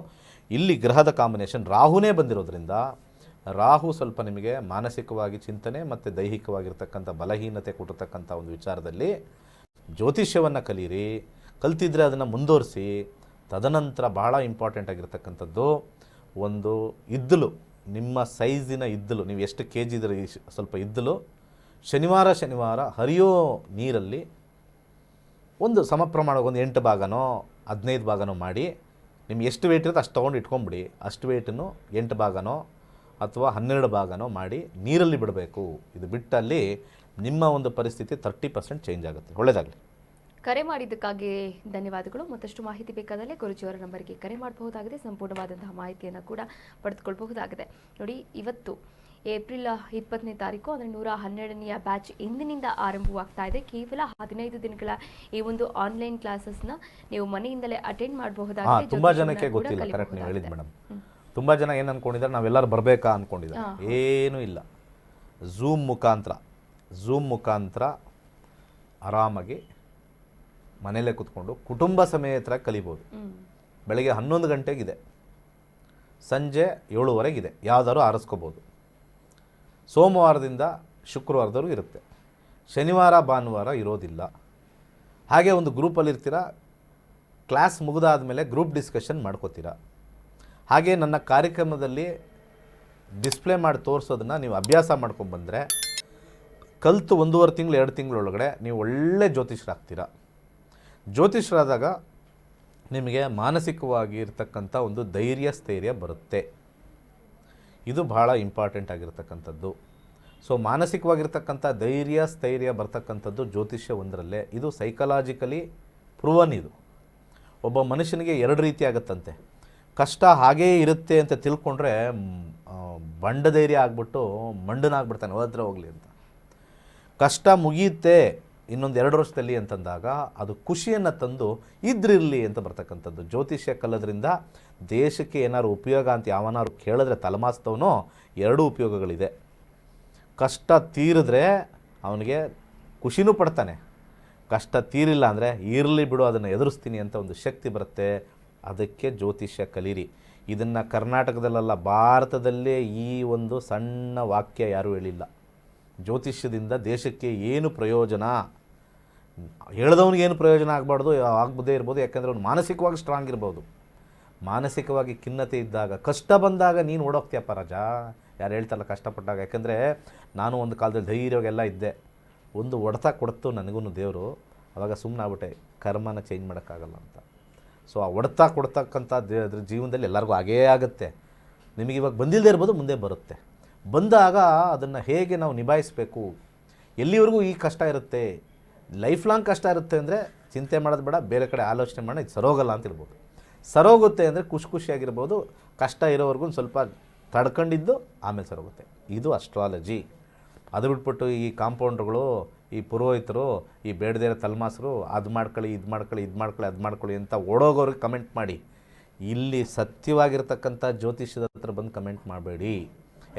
S2: ಇಲ್ಲಿ ಗ್ರಹದ ಕಾಂಬಿನೇಷನ್ ರಾಹುನೇ ಬಂದಿರೋದ್ರಿಂದ ರಾಹು ಸ್ವಲ್ಪ ನಿಮಗೆ ಮಾನಸಿಕವಾಗಿ ಚಿಂತನೆ ಮತ್ತು ದೈಹಿಕವಾಗಿರ್ತಕ್ಕಂಥ ಬಲಹೀನತೆ ಕೊಟ್ಟಿರ್ತಕ್ಕಂಥ ಒಂದು ವಿಚಾರದಲ್ಲಿ ಜ್ಯೋತಿಷ್ಯವನ್ನು ಕಲೀರಿ. ಕಲ್ತಿದ್ರೆ ಅದನ್ನು ಮುಂದುವರಿಸಿ. ತದನಂತರ ಭಾಳ ಇಂಪಾರ್ಟೆಂಟ್ ಆಗಿರ್ತಕ್ಕಂಥದ್ದು ಒಂದು ಇದ್ದಲು ನಿಮ್ಮ ಸೈಜಿನ ಇದ್ದಲು, ನೀವು ಎಷ್ಟು ಕೆ ಜಿ ಇದ್ರೆ ಸ್ವಲ್ಪ ಇದ್ದಲು ಶನಿವಾರ ಹರಿಯೋ ನೀರಲ್ಲಿ ಒಂದು ಸಮ ಪ್ರಮಾಣ ಒಂದು 8 ಭಾಗನೋ 15 ಭಾಗನೋ ಮಾಡಿ, ನಿಮ್ಗೆ ಎಷ್ಟು ವೆಯ್ಟ್ ಇರುತ್ತೆ ಅಷ್ಟು ತೊಗೊಂಡು ಇಟ್ಕೊಂಬಿಡಿ. ಅಷ್ಟು ವೆಯ್ಟನ್ನು 8 ಭಾಗನೋ ಅಥವಾ 12 ಭಾಗನೋ ಮಾಡಿ ನೀರಲ್ಲಿ ಬಿಡಬೇಕು. ಇದು ಬಿಟ್ಟಲ್ಲಿ ನಿಮ್ಮ ಒಂದು ಪರಿಸ್ಥಿತಿ 30% ಚೇಂಜ್ ಆಗುತ್ತೆ. ಒಳ್ಳೆಯದಾಗಲಿ.
S1: ಕರೆ ಮಾಡಿದ್ದಕ್ಕಾಗಿ ಧನ್ಯವಾದಗಳು. ಮತ್ತಷ್ಟು ಮಾಹಿತಿ ಬೇಕಾದಲ್ಲಿ ಗುರುಜಿಯವರ ನಂಬರ್ಗೆ ಕರೆ ಮಾಡಬಹುದಾಗಿದೆ. ಸಂಪೂರ್ಣವಾದಂತಹ ಮಾಹಿತಿಯನ್ನು ಕೂಡ ಪಡೆದುಕೊಳ್ಳಬಹುದಾಗಿದೆ. ನೋಡಿ, ಇವತ್ತು ಏಪ್ರಿಲ್ 20ನೇ ತಾರೀಕು ಅಂದರೆ 112ನೆಯ ಬ್ಯಾಚ್ ಇಂದಿನಿಂದ ಆರಂಭವಾಗ್ತಾ ಇದೆ. ಕೇವಲ 15 ದಿನಗಳ ಈ ಒಂದು ಆನ್ಲೈನ್ ಕ್ಲಾಸಸ್ನ ನೀವು ಮನೆಯಿಂದಲೇ ಅಟೆಂಡ್ ಮಾಡಬಹುದಾಗಿದೆ.
S2: ತುಂಬಾ ಜನಕ್ಕೆ ಗೊತ್ತಿಲ್ಲ. ಕರೆಕ್ಟ್ ನೀವು ಹೇಳಿದ್ ಮೇಡಮ್. ತುಂಬಾ ಜನ ಏನು ಅನ್ಕೊಂಡಿದ್ದಾರೆ, ನಾವೆಲ್ಲರೂ ಬರಬೇಕಾ ಅನ್ಕೊಂಡಿದ್ದಾರೆ. ಏನೂ ಇಲ್ಲ. ಝೂಮ್ ಮುಖಾಂತರ ಆರಾಮಾಗಿ ಮನೆಯಲ್ಲೇ ಕೂತ್ಕೊಂಡು ಕುಟುಂಬ ಸಮೇತ ಕಲಿಬೋದು. ಬೆಳಗ್ಗೆ 11 ಗಂಟೆಗಿದೆ, ಸಂಜೆ 7:15 ಯಾವುದಾದ್ರು ಆರಿಸ್ಕೋಬೋದು. ಸೋಮವಾರದಿಂದ ಶುಕ್ರವಾರದವರೆಗೂ ಇರುತ್ತೆ. ಶನಿವಾರ ಭಾನುವಾರ ಇರೋದಿಲ್ಲ. ಹಾಗೆ ಒಂದು ಗ್ರೂಪಲ್ಲಿ ಇರ್ತೀರ, ಕ್ಲಾಸ್ ಮುಗಿದಾದ ಮೇಲೆ ಗ್ರೂಪ್ ಡಿಸ್ಕಷನ್ ಮಾಡ್ಕೋತೀರ. ಹಾಗೆ ನನ್ನ ಕಾರ್ಯಕ್ರಮದಲ್ಲಿ ಡಿಸ್ಪ್ಲೇ ಮಾಡಿ ತೋರಿಸೋದನ್ನು ನೀವು ಅಭ್ಯಾಸ ಮಾಡ್ಕೊಂಡ್ಬಂದರೆ ಕಲಿತು 1.5 ತಿಂಗಳು 2 ತಿಂಗಳೊಳಗಡೆ ನೀವು ಒಳ್ಳೆ ಜ್ಯೋತಿಷ್ಯರಾಗ್ತೀರ. ಜ್ಯೋತಿಷ್ಯರಾದಾಗ ನಿಮಗೆ ಮಾನಸಿಕವಾಗಿ ಇರ್ತಕ್ಕಂಥ ಒಂದು ಧೈರ್ಯ ಸ್ಥೈರ್ಯ ಬರುತ್ತೆ. ಇದು ಭಾಳ ಇಂಪಾರ್ಟೆಂಟ್ ಆಗಿರ್ತಕ್ಕಂಥದ್ದು. ಸೊ ಮಾನಸಿಕವಾಗಿರ್ತಕ್ಕಂಥ ಧೈರ್ಯ ಸ್ಥೈರ್ಯ ಬರ್ತಕ್ಕಂಥದ್ದು ಜ್ಯೋತಿಷ್ಯ ಒಂದರಲ್ಲೇ. ಇದು ಸೈಕಲಾಜಿಕಲಿ ಪ್ರೂವನ್. ಇದು ಒಬ್ಬ ಮನುಷ್ಯನಿಗೆ 2 ರೀತಿ ಆಗುತ್ತಂತೆ. ಕಷ್ಟ ಹಾಗೇ ಇರುತ್ತೆ ಅಂತ ತಿಳ್ಕೊಂಡ್ರೆ ಬಂಡ ಧೈರ್ಯ ಆಗ್ಬಿಟ್ಟು ಮಂಡನಾಗ್ಬಿಡ್ತಾನೆ, ಹೋದ್ರೆ ಹೋಗಲಿ ಅಂತ. ಕಷ್ಟ ಮುಗಿಯುತ್ತೆ ಇನ್ನೊಂದು 2 ವರ್ಷದಲ್ಲಿ ಅಂತಂದಾಗ ಅದು ಖುಷಿಯನ್ನು ತಂದು ಇದ್ರಿರಲಿ ಅಂತ ಬರ್ತಕ್ಕಂಥದ್ದು. ಜ್ಯೋತಿಷ್ಯ ಕಲಿಯೋದ್ರಿಂದ ದೇಶಕ್ಕೆ ಏನಾದ್ರು ಉಪಯೋಗ ಅಂತ ಯಾವನಾದ್ರು ಕೇಳಿದ್ರೆ ತಲೆಮಾಸ್ತವನೋ 2 ಉಪಯೋಗಗಳಿದೆ. ಕಷ್ಟ ತೀರಿದ್ರೆ ಅವನಿಗೆ ಖುಷಿನೂ ಪಡ್ತಾನೆ, ಕಷ್ಟ ತೀರಿಲ್ಲ ಅಂದರೆ ಇರಲಿ ಬಿಡು ಅದನ್ನು ಎದುರಿಸ್ತೀನಿ ಅಂತ ಒಂದು ಶಕ್ತಿ ಬರುತ್ತೆ. ಅದಕ್ಕೆ ಜ್ಯೋತಿಷ್ಯ ಕಲೀರಿ. ಇದನ್ನು ಕರ್ನಾಟಕದಲ್ಲ, ಭಾರತದಲ್ಲೇ ಈ ಒಂದು ಸಣ್ಣ ವಾಕ್ಯ ಯಾರೂ ಹೇಳಿಲ್ಲ. ಜ್ಯೋತಿಷ್ಯದಿಂದ ದೇಶಕ್ಕೆ ಏನು ಪ್ರಯೋಜನ, ಹೇಳಿದವನಿಗೆ ಏನು ಪ್ರಯೋಜನ ಆಗಬಾರ್ದು, ಆಗಬಹುದೇ ಇರ್ಬೋದು. ಯಾಕೆಂದರೆ ಅವನು ಮಾನಸಿಕವಾಗಿ ಸ್ಟ್ರಾಂಗ್ ಇರ್ಬೋದು. ಮಾನಸಿಕವಾಗಿ ಖಿನ್ನತೆ ಇದ್ದಾಗ, ಕಷ್ಟ ಬಂದಾಗ ನೀನು ಓಡೋಗ್ತೀಯಪ್ಪ ರಾಜ, ಯಾರು ಹೇಳ್ತಾರಲ್ಲ ಕಷ್ಟಪಟ್ಟಾಗ. ಯಾಕೆಂದರೆ ನಾನು ಒಂದು ಕಾಲದಲ್ಲಿ ಧೈರ್ಯವಾಗೆಲ್ಲ ಇದ್ದೆ. ಒಂದು ಹೊಡೆತ ಕೊಡ್ತು ನನಗೂ ದೇವರು, ಆವಾಗ ಸುಮ್ಮನೆ ಆಗ್ಬಿಟ್ಟೆ, ಕರ್ಮನ ಚೇಂಜ್ ಮಾಡೋಕ್ಕಾಗಲ್ಲ ಅಂತ. ಸೊ ಆ ಹೊಡೆತ ಕೊಡ್ತಕ್ಕಂಥ ಜೀವನದಲ್ಲಿ ಎಲ್ಲರಿಗೂ ಆಗೇ ಆಗುತ್ತೆ. ನಿಮಗೆ ಇವಾಗ ಬಂದಿಲ್ಲದೆ ಇರ್ಬೋದು, ಮುಂದೆ ಬರುತ್ತೆ. ಬಂದಾಗ ಅದನ್ನು ಹೇಗೆ ನಾವು ನಿಭಾಯಿಸಬೇಕು, ಎಲ್ಲಿವರೆಗೂ ಈ ಕಷ್ಟ ಇರುತ್ತೆ, ಲೈಫ್ ಲಾಂಗ್ ಕಷ್ಟ ಇರುತ್ತೆ ಅಂದರೆ ಚಿಂತೆ ಮಾಡೋದು ಬೇಡ, ಬೇರೆ ಕಡೆ ಆಲೋಚನೆ ಮಾಡೋಣ, ಇದು ಸರೋಗಲ್ಲ ಅಂತ ಇರ್ಬೋದು. ಸರೋಗುತ್ತೆ ಅಂದರೆ ಖುಷಿಯಾಗಿರ್ಬೋದು. ಕಷ್ಟ ಇರೋವರೆಗೂ ಸ್ವಲ್ಪ ತಡ್ಕೊಂಡಿದ್ದು ಆಮೇಲೆ ಸರೋಗುತ್ತೆ. ಇದು ಅಸ್ಟ್ರಾಲಜಿ. ಅದು ಬಿಟ್ಬಿಟ್ಟು ಈ ಕಾಂಪೌಂಡ್ರುಗಳು, ಈ ಪುರೋಹಿತರು, ಈ ಬೇಡದೇ ತಲ್ಮಾಸರು ಅದು ಮಾಡ್ಕೊಳ್ಳಿ ಇದು ಮಾಡ್ಕೊಳ್ಳಿ ಅದು ಮಾಡ್ಕೊಳ್ಳಿ ಅಂತ ಓಡೋಗೋರಿಗೆ ಕಮೆಂಟ್ ಮಾಡಿ. ಇಲ್ಲಿ ಸತ್ಯವಾಗಿರ್ತಕ್ಕಂಥ ಜ್ಯೋತಿಷ್ಯದ ಹತ್ರ ಬಂದು ಕಮೆಂಟ್ ಮಾಡಬೇಡಿ.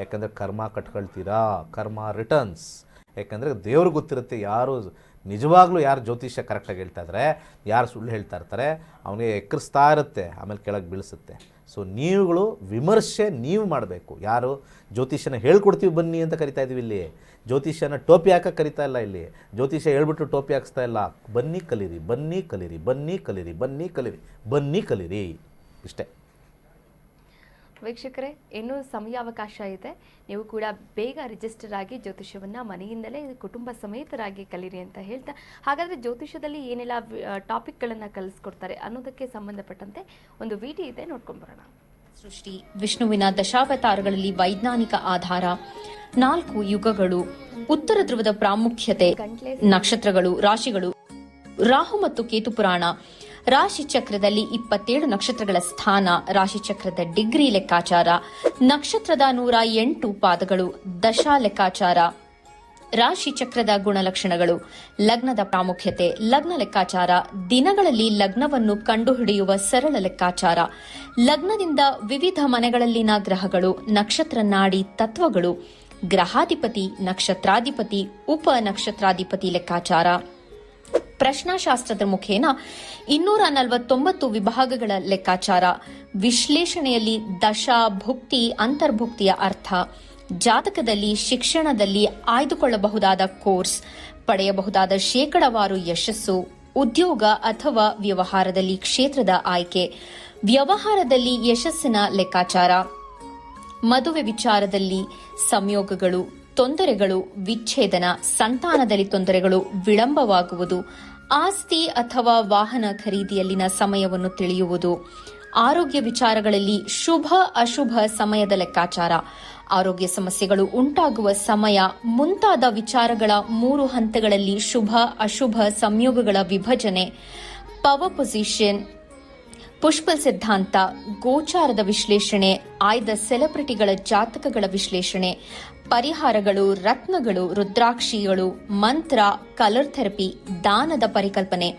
S2: ಯಾಕಂದರೆ ಕರ್ಮ ಕಟ್ಕೊಳ್ತೀರಾ, ಕರ್ಮ ರಿಟರ್ನ್ಸ್. ಯಾಕಂದರೆ ದೇವ್ರಿಗೆ ಗೊತ್ತಿರುತ್ತೆ ಯಾರು ನಿಜವಾಗ್ಲೂ ಯಾರು ಜ್ಯೋತಿಷ್ಯ ಕರೆಕ್ಟಾಗಿ ಹೇಳ್ತಾ ಇದ್ದಾರೆ, ಯಾರು ಸುಳ್ಳು ಹೇಳ್ತಾ ಇರ್ತಾರೆ. ಅವನಿಗೆ ಎಕ್ಕರಿಸ್ತಾ ಇರುತ್ತೆ, ಆಮೇಲೆ ಕೆಳಗೆ ಬೀಳಿಸುತ್ತೆ. ಸೊ ನೀವುಗಳು ವಿಮರ್ಶೆ ನೀವು ಮಾಡಬೇಕು. ಯಾರು ಜ್ಯೋತಿಷ್ಯನ ಹೇಳ್ಕೊಡ್ತೀವಿ ಬನ್ನಿ ಅಂತ ಕರಿತಾ ಇದ್ದೀವಿ, ಇಲ್ಲಿ ಜ್ಯೋತಿಷ್ಯನ ಟೋಪಿ ಹಾಕಕ್ಕೆ ಕರಿತಾ ಇಲ್ಲ. ಇಲ್ಲಿ ಜ್ಯೋತಿಷ್ಯ ಹೇಳ್ಬಿಟ್ಟು ಟೋಪಿ ಹಾಕಿಸ್ತಾ ಇಲ್ಲ. ಬನ್ನಿ ಕಲೀರಿ, ಬನ್ನಿ ಕಲೀರಿ, ಬನ್ನಿ ಕಲೀರಿ, ಬನ್ನಿ ಕಲೀರಿ, ಬನ್ನಿ ಕಲೀರಿ, ಇಷ್ಟೇ.
S1: ವೀಕ್ಷಕರೇ, ಇನ್ನೂ ಸಮಯಾವಕಾಶ ಇದೆ. ನೀವು ಕೂಡ ಬೇಗ ರಿಜಿಸ್ಟರ್ ಆಗಿ ಜ್ಯೋತಿಷ್ಯವನ್ನು ಮನೆಯಿಂದಲೇ ಕುಟುಂಬ ಸಮೇತರಾಗಿ ಕಲೀರಿ ಅಂತ ಹೇಳ್ತಾ, ಹಾಗಾದರೆ ಜ್ಯೋತಿಷ್ಯದಲ್ಲಿ ಏನೆಲ್ಲ ಟಾಪಿಕ್ಗಳನ್ನು ಕಲಿಸ್ಕೊಡ್ತಾರೆ ಅನ್ನೋದಕ್ಕೆ ಸಂಬಂಧಪಟ್ಟಂತೆ ಒಂದು ವಿಡಿಯೋ ಇದೆ, ನೋಡ್ಕೊಂಡು ಬರೋಣ.
S5: ಸೃಷ್ಟಿ, ವಿಷ್ಣುವಿನ ದಶಾವತಾರಗಳಲ್ಲಿ ವೈಜ್ಞಾನಿಕ ಆಧಾರ, 4 ಯುಗಗಳು, ಉತ್ತರ ಧ್ರುವದ ಪ್ರಾಮುಖ್ಯತೆ, ನಕ್ಷತ್ರಗಳು, ರಾಶಿಗಳು, ರಾಹು ಮತ್ತು ಕೇತು ಪುರಾಣ, ರಾಶಿ ಚಕ್ರದಲ್ಲಿ 27 ನಕ್ಷತ್ರಗಳ ಸ್ಥಾನ, ರಾಶಿ ಚಕ್ರದ ಡಿಗ್ರಿ ಲೆಕ್ಕಾಚಾರ, ನಕ್ಷತ್ರದ 108 ಪಾದಗಳು, ದಶಾ ಲೆಕ್ಕಾಚಾರ, ರಾಶಿ ಚಕ್ರದ ಗುಣಲಕ್ಷಣಗಳು, ಲಗ್ನದ ಪ್ರಾಮುಖ್ಯತೆ, ಲಗ್ನ ಲೆಕ್ಕಾಚಾರ, ದಿನಗಳಲ್ಲಿ ಲಗ್ನವನ್ನು ಕಂಡುಹಿಡಿಯುವ ಸರಳ ಲೆಕ್ಕಾಚಾರ, ಲಗ್ನದಿಂದ ವಿವಿಧ ಮನೆಗಳಲ್ಲಿನ ಗ್ರಹಗಳು, ನಕ್ಷತ್ರ ನಾಡಿ ತತ್ವಗಳು, ಗ್ರಹಾಧಿಪತಿ, ನಕ್ಷತ್ರಾಧಿಪತಿ, ಉಪ ನಕ್ಷತ್ರಾಧಿಪತಿ ಲೆಕ್ಕಾಚಾರ, ಪ್ರಶ್ನಾಶಾಸ್ತ್ರದ ಮುಖೇನ 249 ವಿಭಾಗಗಳ ಲೆಕ್ಕಾಚಾರ, ವಿಶ್ಲೇಷಣೆಯಲ್ಲಿ ದಶಾ, ಭುಕ್ತಿ, ಅಂತರ್ಭುಕ್ತಿಯ ಅರ್ಥ, ಜಾತಕದಲ್ಲಿ, ಶಿಕ್ಷಣದಲ್ಲಿ ಆಯ್ದುಕೊಳ್ಳಬಹುದಾದ ಕೋರ್ಸ್, ಪಡೆಯಬಹುದಾದ ಶೇಕಡವಾರು ಯಶಸ್ಸು, ಉದ್ಯೋಗ ಅಥವಾ ವ್ಯವಹಾರದಲ್ಲಿ ಕ್ಷೇತ್ರದ ಆಯ್ಕೆ, ವ್ಯವಹಾರದಲ್ಲಿ ಯಶಸ್ಸಿನ ಲೆಕ್ಕಾಚಾರ, ಮದುವೆ ವಿಚಾರದಲ್ಲಿ ಸಂಯೋಗಗಳು, ತೊಂದರೆಗಳು, ವಿಚ್ಛೇದನ, ಸಂತಾನದಲ್ಲಿ ತೊಂದರೆಗಳು, ವಿಳಂಬವಾಗುವುದು, ಆಸ್ತಿ ಅಥವಾ ವಾಹನ ಖರೀದಿಯಲ್ಲಿನ ಸಮಯವನ್ನು ತಿಳಿಯುವುದು, ಆರೋಗ್ಯ ವಿಚಾರಗಳಲ್ಲಿ ಶುಭ ಅಶುಭ ಸಮಯದ ಲೆಕ್ಕಾಚಾರ, ಆರೋಗ್ಯ ಸಮಸ್ಯೆಗಳು ಉಂಟಾಗುವ ಸಮಯ ಮುಂತಾದ ವಿಚಾರಗಳ 3 ಹಂತಗಳಲ್ಲಿ ಶುಭ ಅಶುಭ ಸಂಯೋಗಗಳ ವಿಭಜನೆ, ಪವರ್ ಪೊಸಿಷನ್, ಪುಷ್ಪಲ್ ಸಿದ್ಧಾಂತ, ಗೋಚಾರದ ವಿಶ್ಲೇಷಣೆ, ಆಯ್ದ ಸೆಲೆಬ್ರಿಟಿಗಳ ಜಾತಕಗಳ ವಿಶ್ಲೇಷಣೆ, ಪರಿಹಾರಗಳು, ರತ್ನಗಳು, ರುದ್ರಾಕ್ಷಿಗಳು, ಮಂತ್ರ, ಕಲರ್ ಥೆರಪಿ, ದಾನದ ಪರಿಕಲ್ಪನೆ,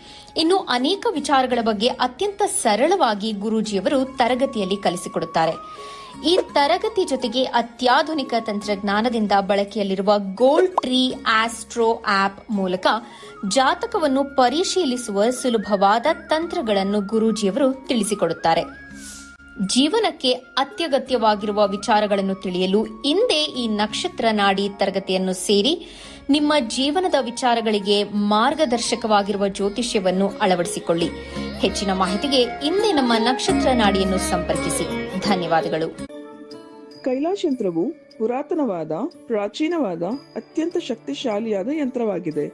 S5: ಇನ್ನು ಅನೇಕ ವಿಚಾರಗಳ ಬಗ್ಗೆ ಅತ್ಯಂತ ಸರಳವಾಗಿ ಗುರೂಜಿಯವರು ತರಗತಿಯಲ್ಲಿ ಕಲಿಸಿಕೊಡುತ್ತಾರೆ. ಈ ತರಗತಿ ಜೊತೆಗೆ ಅತ್ಯಾಧುನಿಕ ತಂತ್ರಜ್ಞಾನದಿಂದ ಬಳಕೆಯಲ್ಲಿರುವ ಗೋಲ್ಡ್ ಟ್ರೀ ಆಸ್ಟ್ರೋ ಆಪ್ ಮೂಲಕ ಜಾತಕವನ್ನು ಪರಿಶೀಲಿಸುವ ಸುಲಭವಾದ ತಂತ್ರಗಳನ್ನು ಗುರೂಜಿಯವರು ತಿಳಿಸಿಕೊಡುತ್ತಾರೆ. ಜೀವನಕ್ಕೆ ಅತ್ಯಗತ್ಯವಾಗಿರುವ ವಿಚಾರಗಳನ್ನು ತಿಳಿಯಲು ಇಂದೇ ಈ ನಕ್ಷತ್ರ ನಾಡಿ ತರಗತಿಯನ್ನು ಸೇರಿ ನಿಮ್ಮ ಜೀವನದ ವಿಚಾರಗಳಿಗೆ ಮಾರ್ಗದರ್ಶಕವಾಗಿರುವ ಜ್ಯೋತಿಷ್ಯವನ್ನು ಅಳವಡಿಸಿಕೊಳ್ಳಿ. ಹೆಚ್ಚಿನ ಮಾಹಿತಿಗೆ ಇಂದೇ ನಮ್ಮ ನಕ್ಷತ್ರ ನಾಡಿಯನ್ನು ಸಂಪರ್ಕಿಸಿ. ಧನ್ಯವಾದಗಳು.
S6: ಕೈಲಾಶ್ ಯಂತ್ರವು ಪುರಾತನವಾದ, ಪ್ರಾಚೀನವಾದ, ಅತ್ಯಂತ ಶಕ್ತಿಶಾಲಿಯಾದ ಯಂತ್ರವಾಗಿದೆ.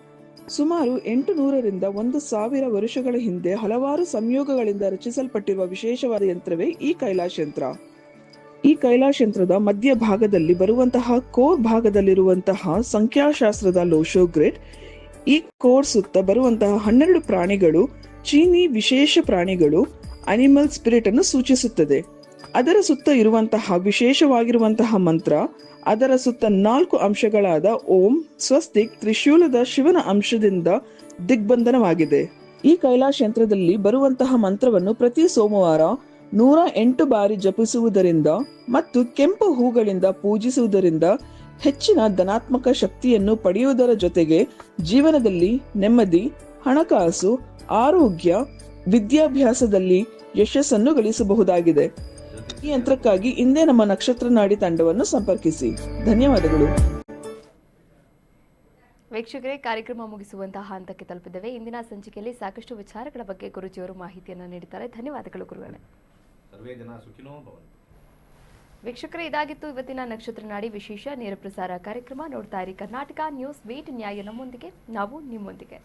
S6: ಸುಮಾರು 800ರಿಂದ 1000 ವರ್ಷಗಳ ಹಿಂದೆ ಹಲವಾರು ಸಂಯೋಗಗಳಿಂದ ರಚಿಸಲ್ಪಟ್ಟಿರುವ ವಿಶೇಷವಾದ ಯಂತ್ರವೇ ಈ ಕೈಲಾಶ್ ಯಂತ್ರ. ಈ ಕೈಲಾಶ್ ಯಂತ್ರದ ಮಧ್ಯ ಭಾಗದಲ್ಲಿ ಬರುವಂತಹ ಕೋರ್ ಭಾಗದಲ್ಲಿರುವಂತಹ ಸಂಖ್ಯಾಶಾಸ್ತ್ರದ ಲೋಶೋ ಗ್ರಿಡ್, ಈ ಕೋರ್ ಸುತ್ತ ಬರುವಂತಹ 12 ಪ್ರಾಣಿಗಳು ಚೀನಿ ವಿಶೇಷ ಪ್ರಾಣಿಗಳು, ಅನಿಮಲ್ ಸ್ಪಿರಿಟ್ ಅನ್ನು ಸೂಚಿಸುತ್ತದೆ. ಅದರ ಸುತ್ತ ಇರುವಂತಹ ವಿಶೇಷವಾಗಿರುವಂತಹ ಮಂತ್ರ, ಅದರ ಸುತ್ತ 4 ಅಂಶಗಳಾದ ಓಂ, ಸ್ವಸ್ತಿಕ್, ತ್ರಿಶೂಲದ ಶಿವನ ಅಂಶದಿಂದ ದಿಗ್ಬಂಧನವಾಗಿದೆ. ಈ ಕೈಲಾಶ್ ಯಂತ್ರದಲ್ಲಿ ಬರುವಂತಹ ಮಂತ್ರವನ್ನು ಪ್ರತಿ ಸೋಮವಾರ 108 ಬಾರಿ ಜಪಿಸುವುದರಿಂದ ಮತ್ತು ಕೆಂಪು ಹೂಗಳಿಂದ ಪೂಜಿಸುವುದರಿಂದ ಹೆಚ್ಚಿನ ಧನಾತ್ಮಕ ಶಕ್ತಿಯನ್ನು ಪಡೆಯುವುದರ ಜೊತೆಗೆ ಜೀವನದಲ್ಲಿ ನೆಮ್ಮದಿ, ಹಣಕಾಸು, ಆರೋಗ್ಯ, ವಿದ್ಯಾಭ್ಯಾಸದಲ್ಲಿ ಯಶಸ್ಸನ್ನು ಗಳಿಸಬಹುದಾಗಿದೆ. ಈ ಯಂತ್ರಕ್ಕಾಗಿ ಇಂದೇ ನಮ್ಮ ನಕ್ಷತ್ರ ನಾಡಿ ತಂಡವನ್ನು ಸಂಪರ್ಕಿಸಿ. ಧನ್ಯವಾದಗಳು.
S1: ವೀಕ್ಷಕರೇ, ಕಾರ್ಯಕ್ರಮ ಮುಗಿಸುವಂತಹ ಹಂತಕ್ಕೆ ತಲುಪಿದ್ದೇವೆ. ಇಂದಿನ ಸಂಚಿಕೆಯಲ್ಲಿ ಸಾಕಷ್ಟು ವಿಚಾರಗಳ ಬಗ್ಗೆ ಗುರುಜಿಯವರು ಮಾಹಿತಿಯನ್ನು ನೀಡಿದ್ದಾರೆ. ಧನ್ಯವಾದಗಳು ಗುರುಗಳೇ.
S2: ಸರ್ವೇ ಜನ ಸುಖಿನೋ ಭವಂತು.
S1: ವೀಕ್ಷಕರೇ, ಇದಾಗಿತ್ತು ಇವತ್ತಿನ ನಕ್ಷತ್ರ ನಾಡಿ ವಿಶೇಷ ನೇರ ಪ್ರಸಾರ ಕಾರ್ಯಕ್ರಮ. ನೋಡ್ತಾ ಇರಿ ಕರ್ನಾಟಕ ನ್ಯೂಸ್ 8 ನ್ಯಾಯ ನಮ್ಮೊಂದಿಗೆ, ನಾವು ನಿಮ್ಮೊಂದಿಗೆ.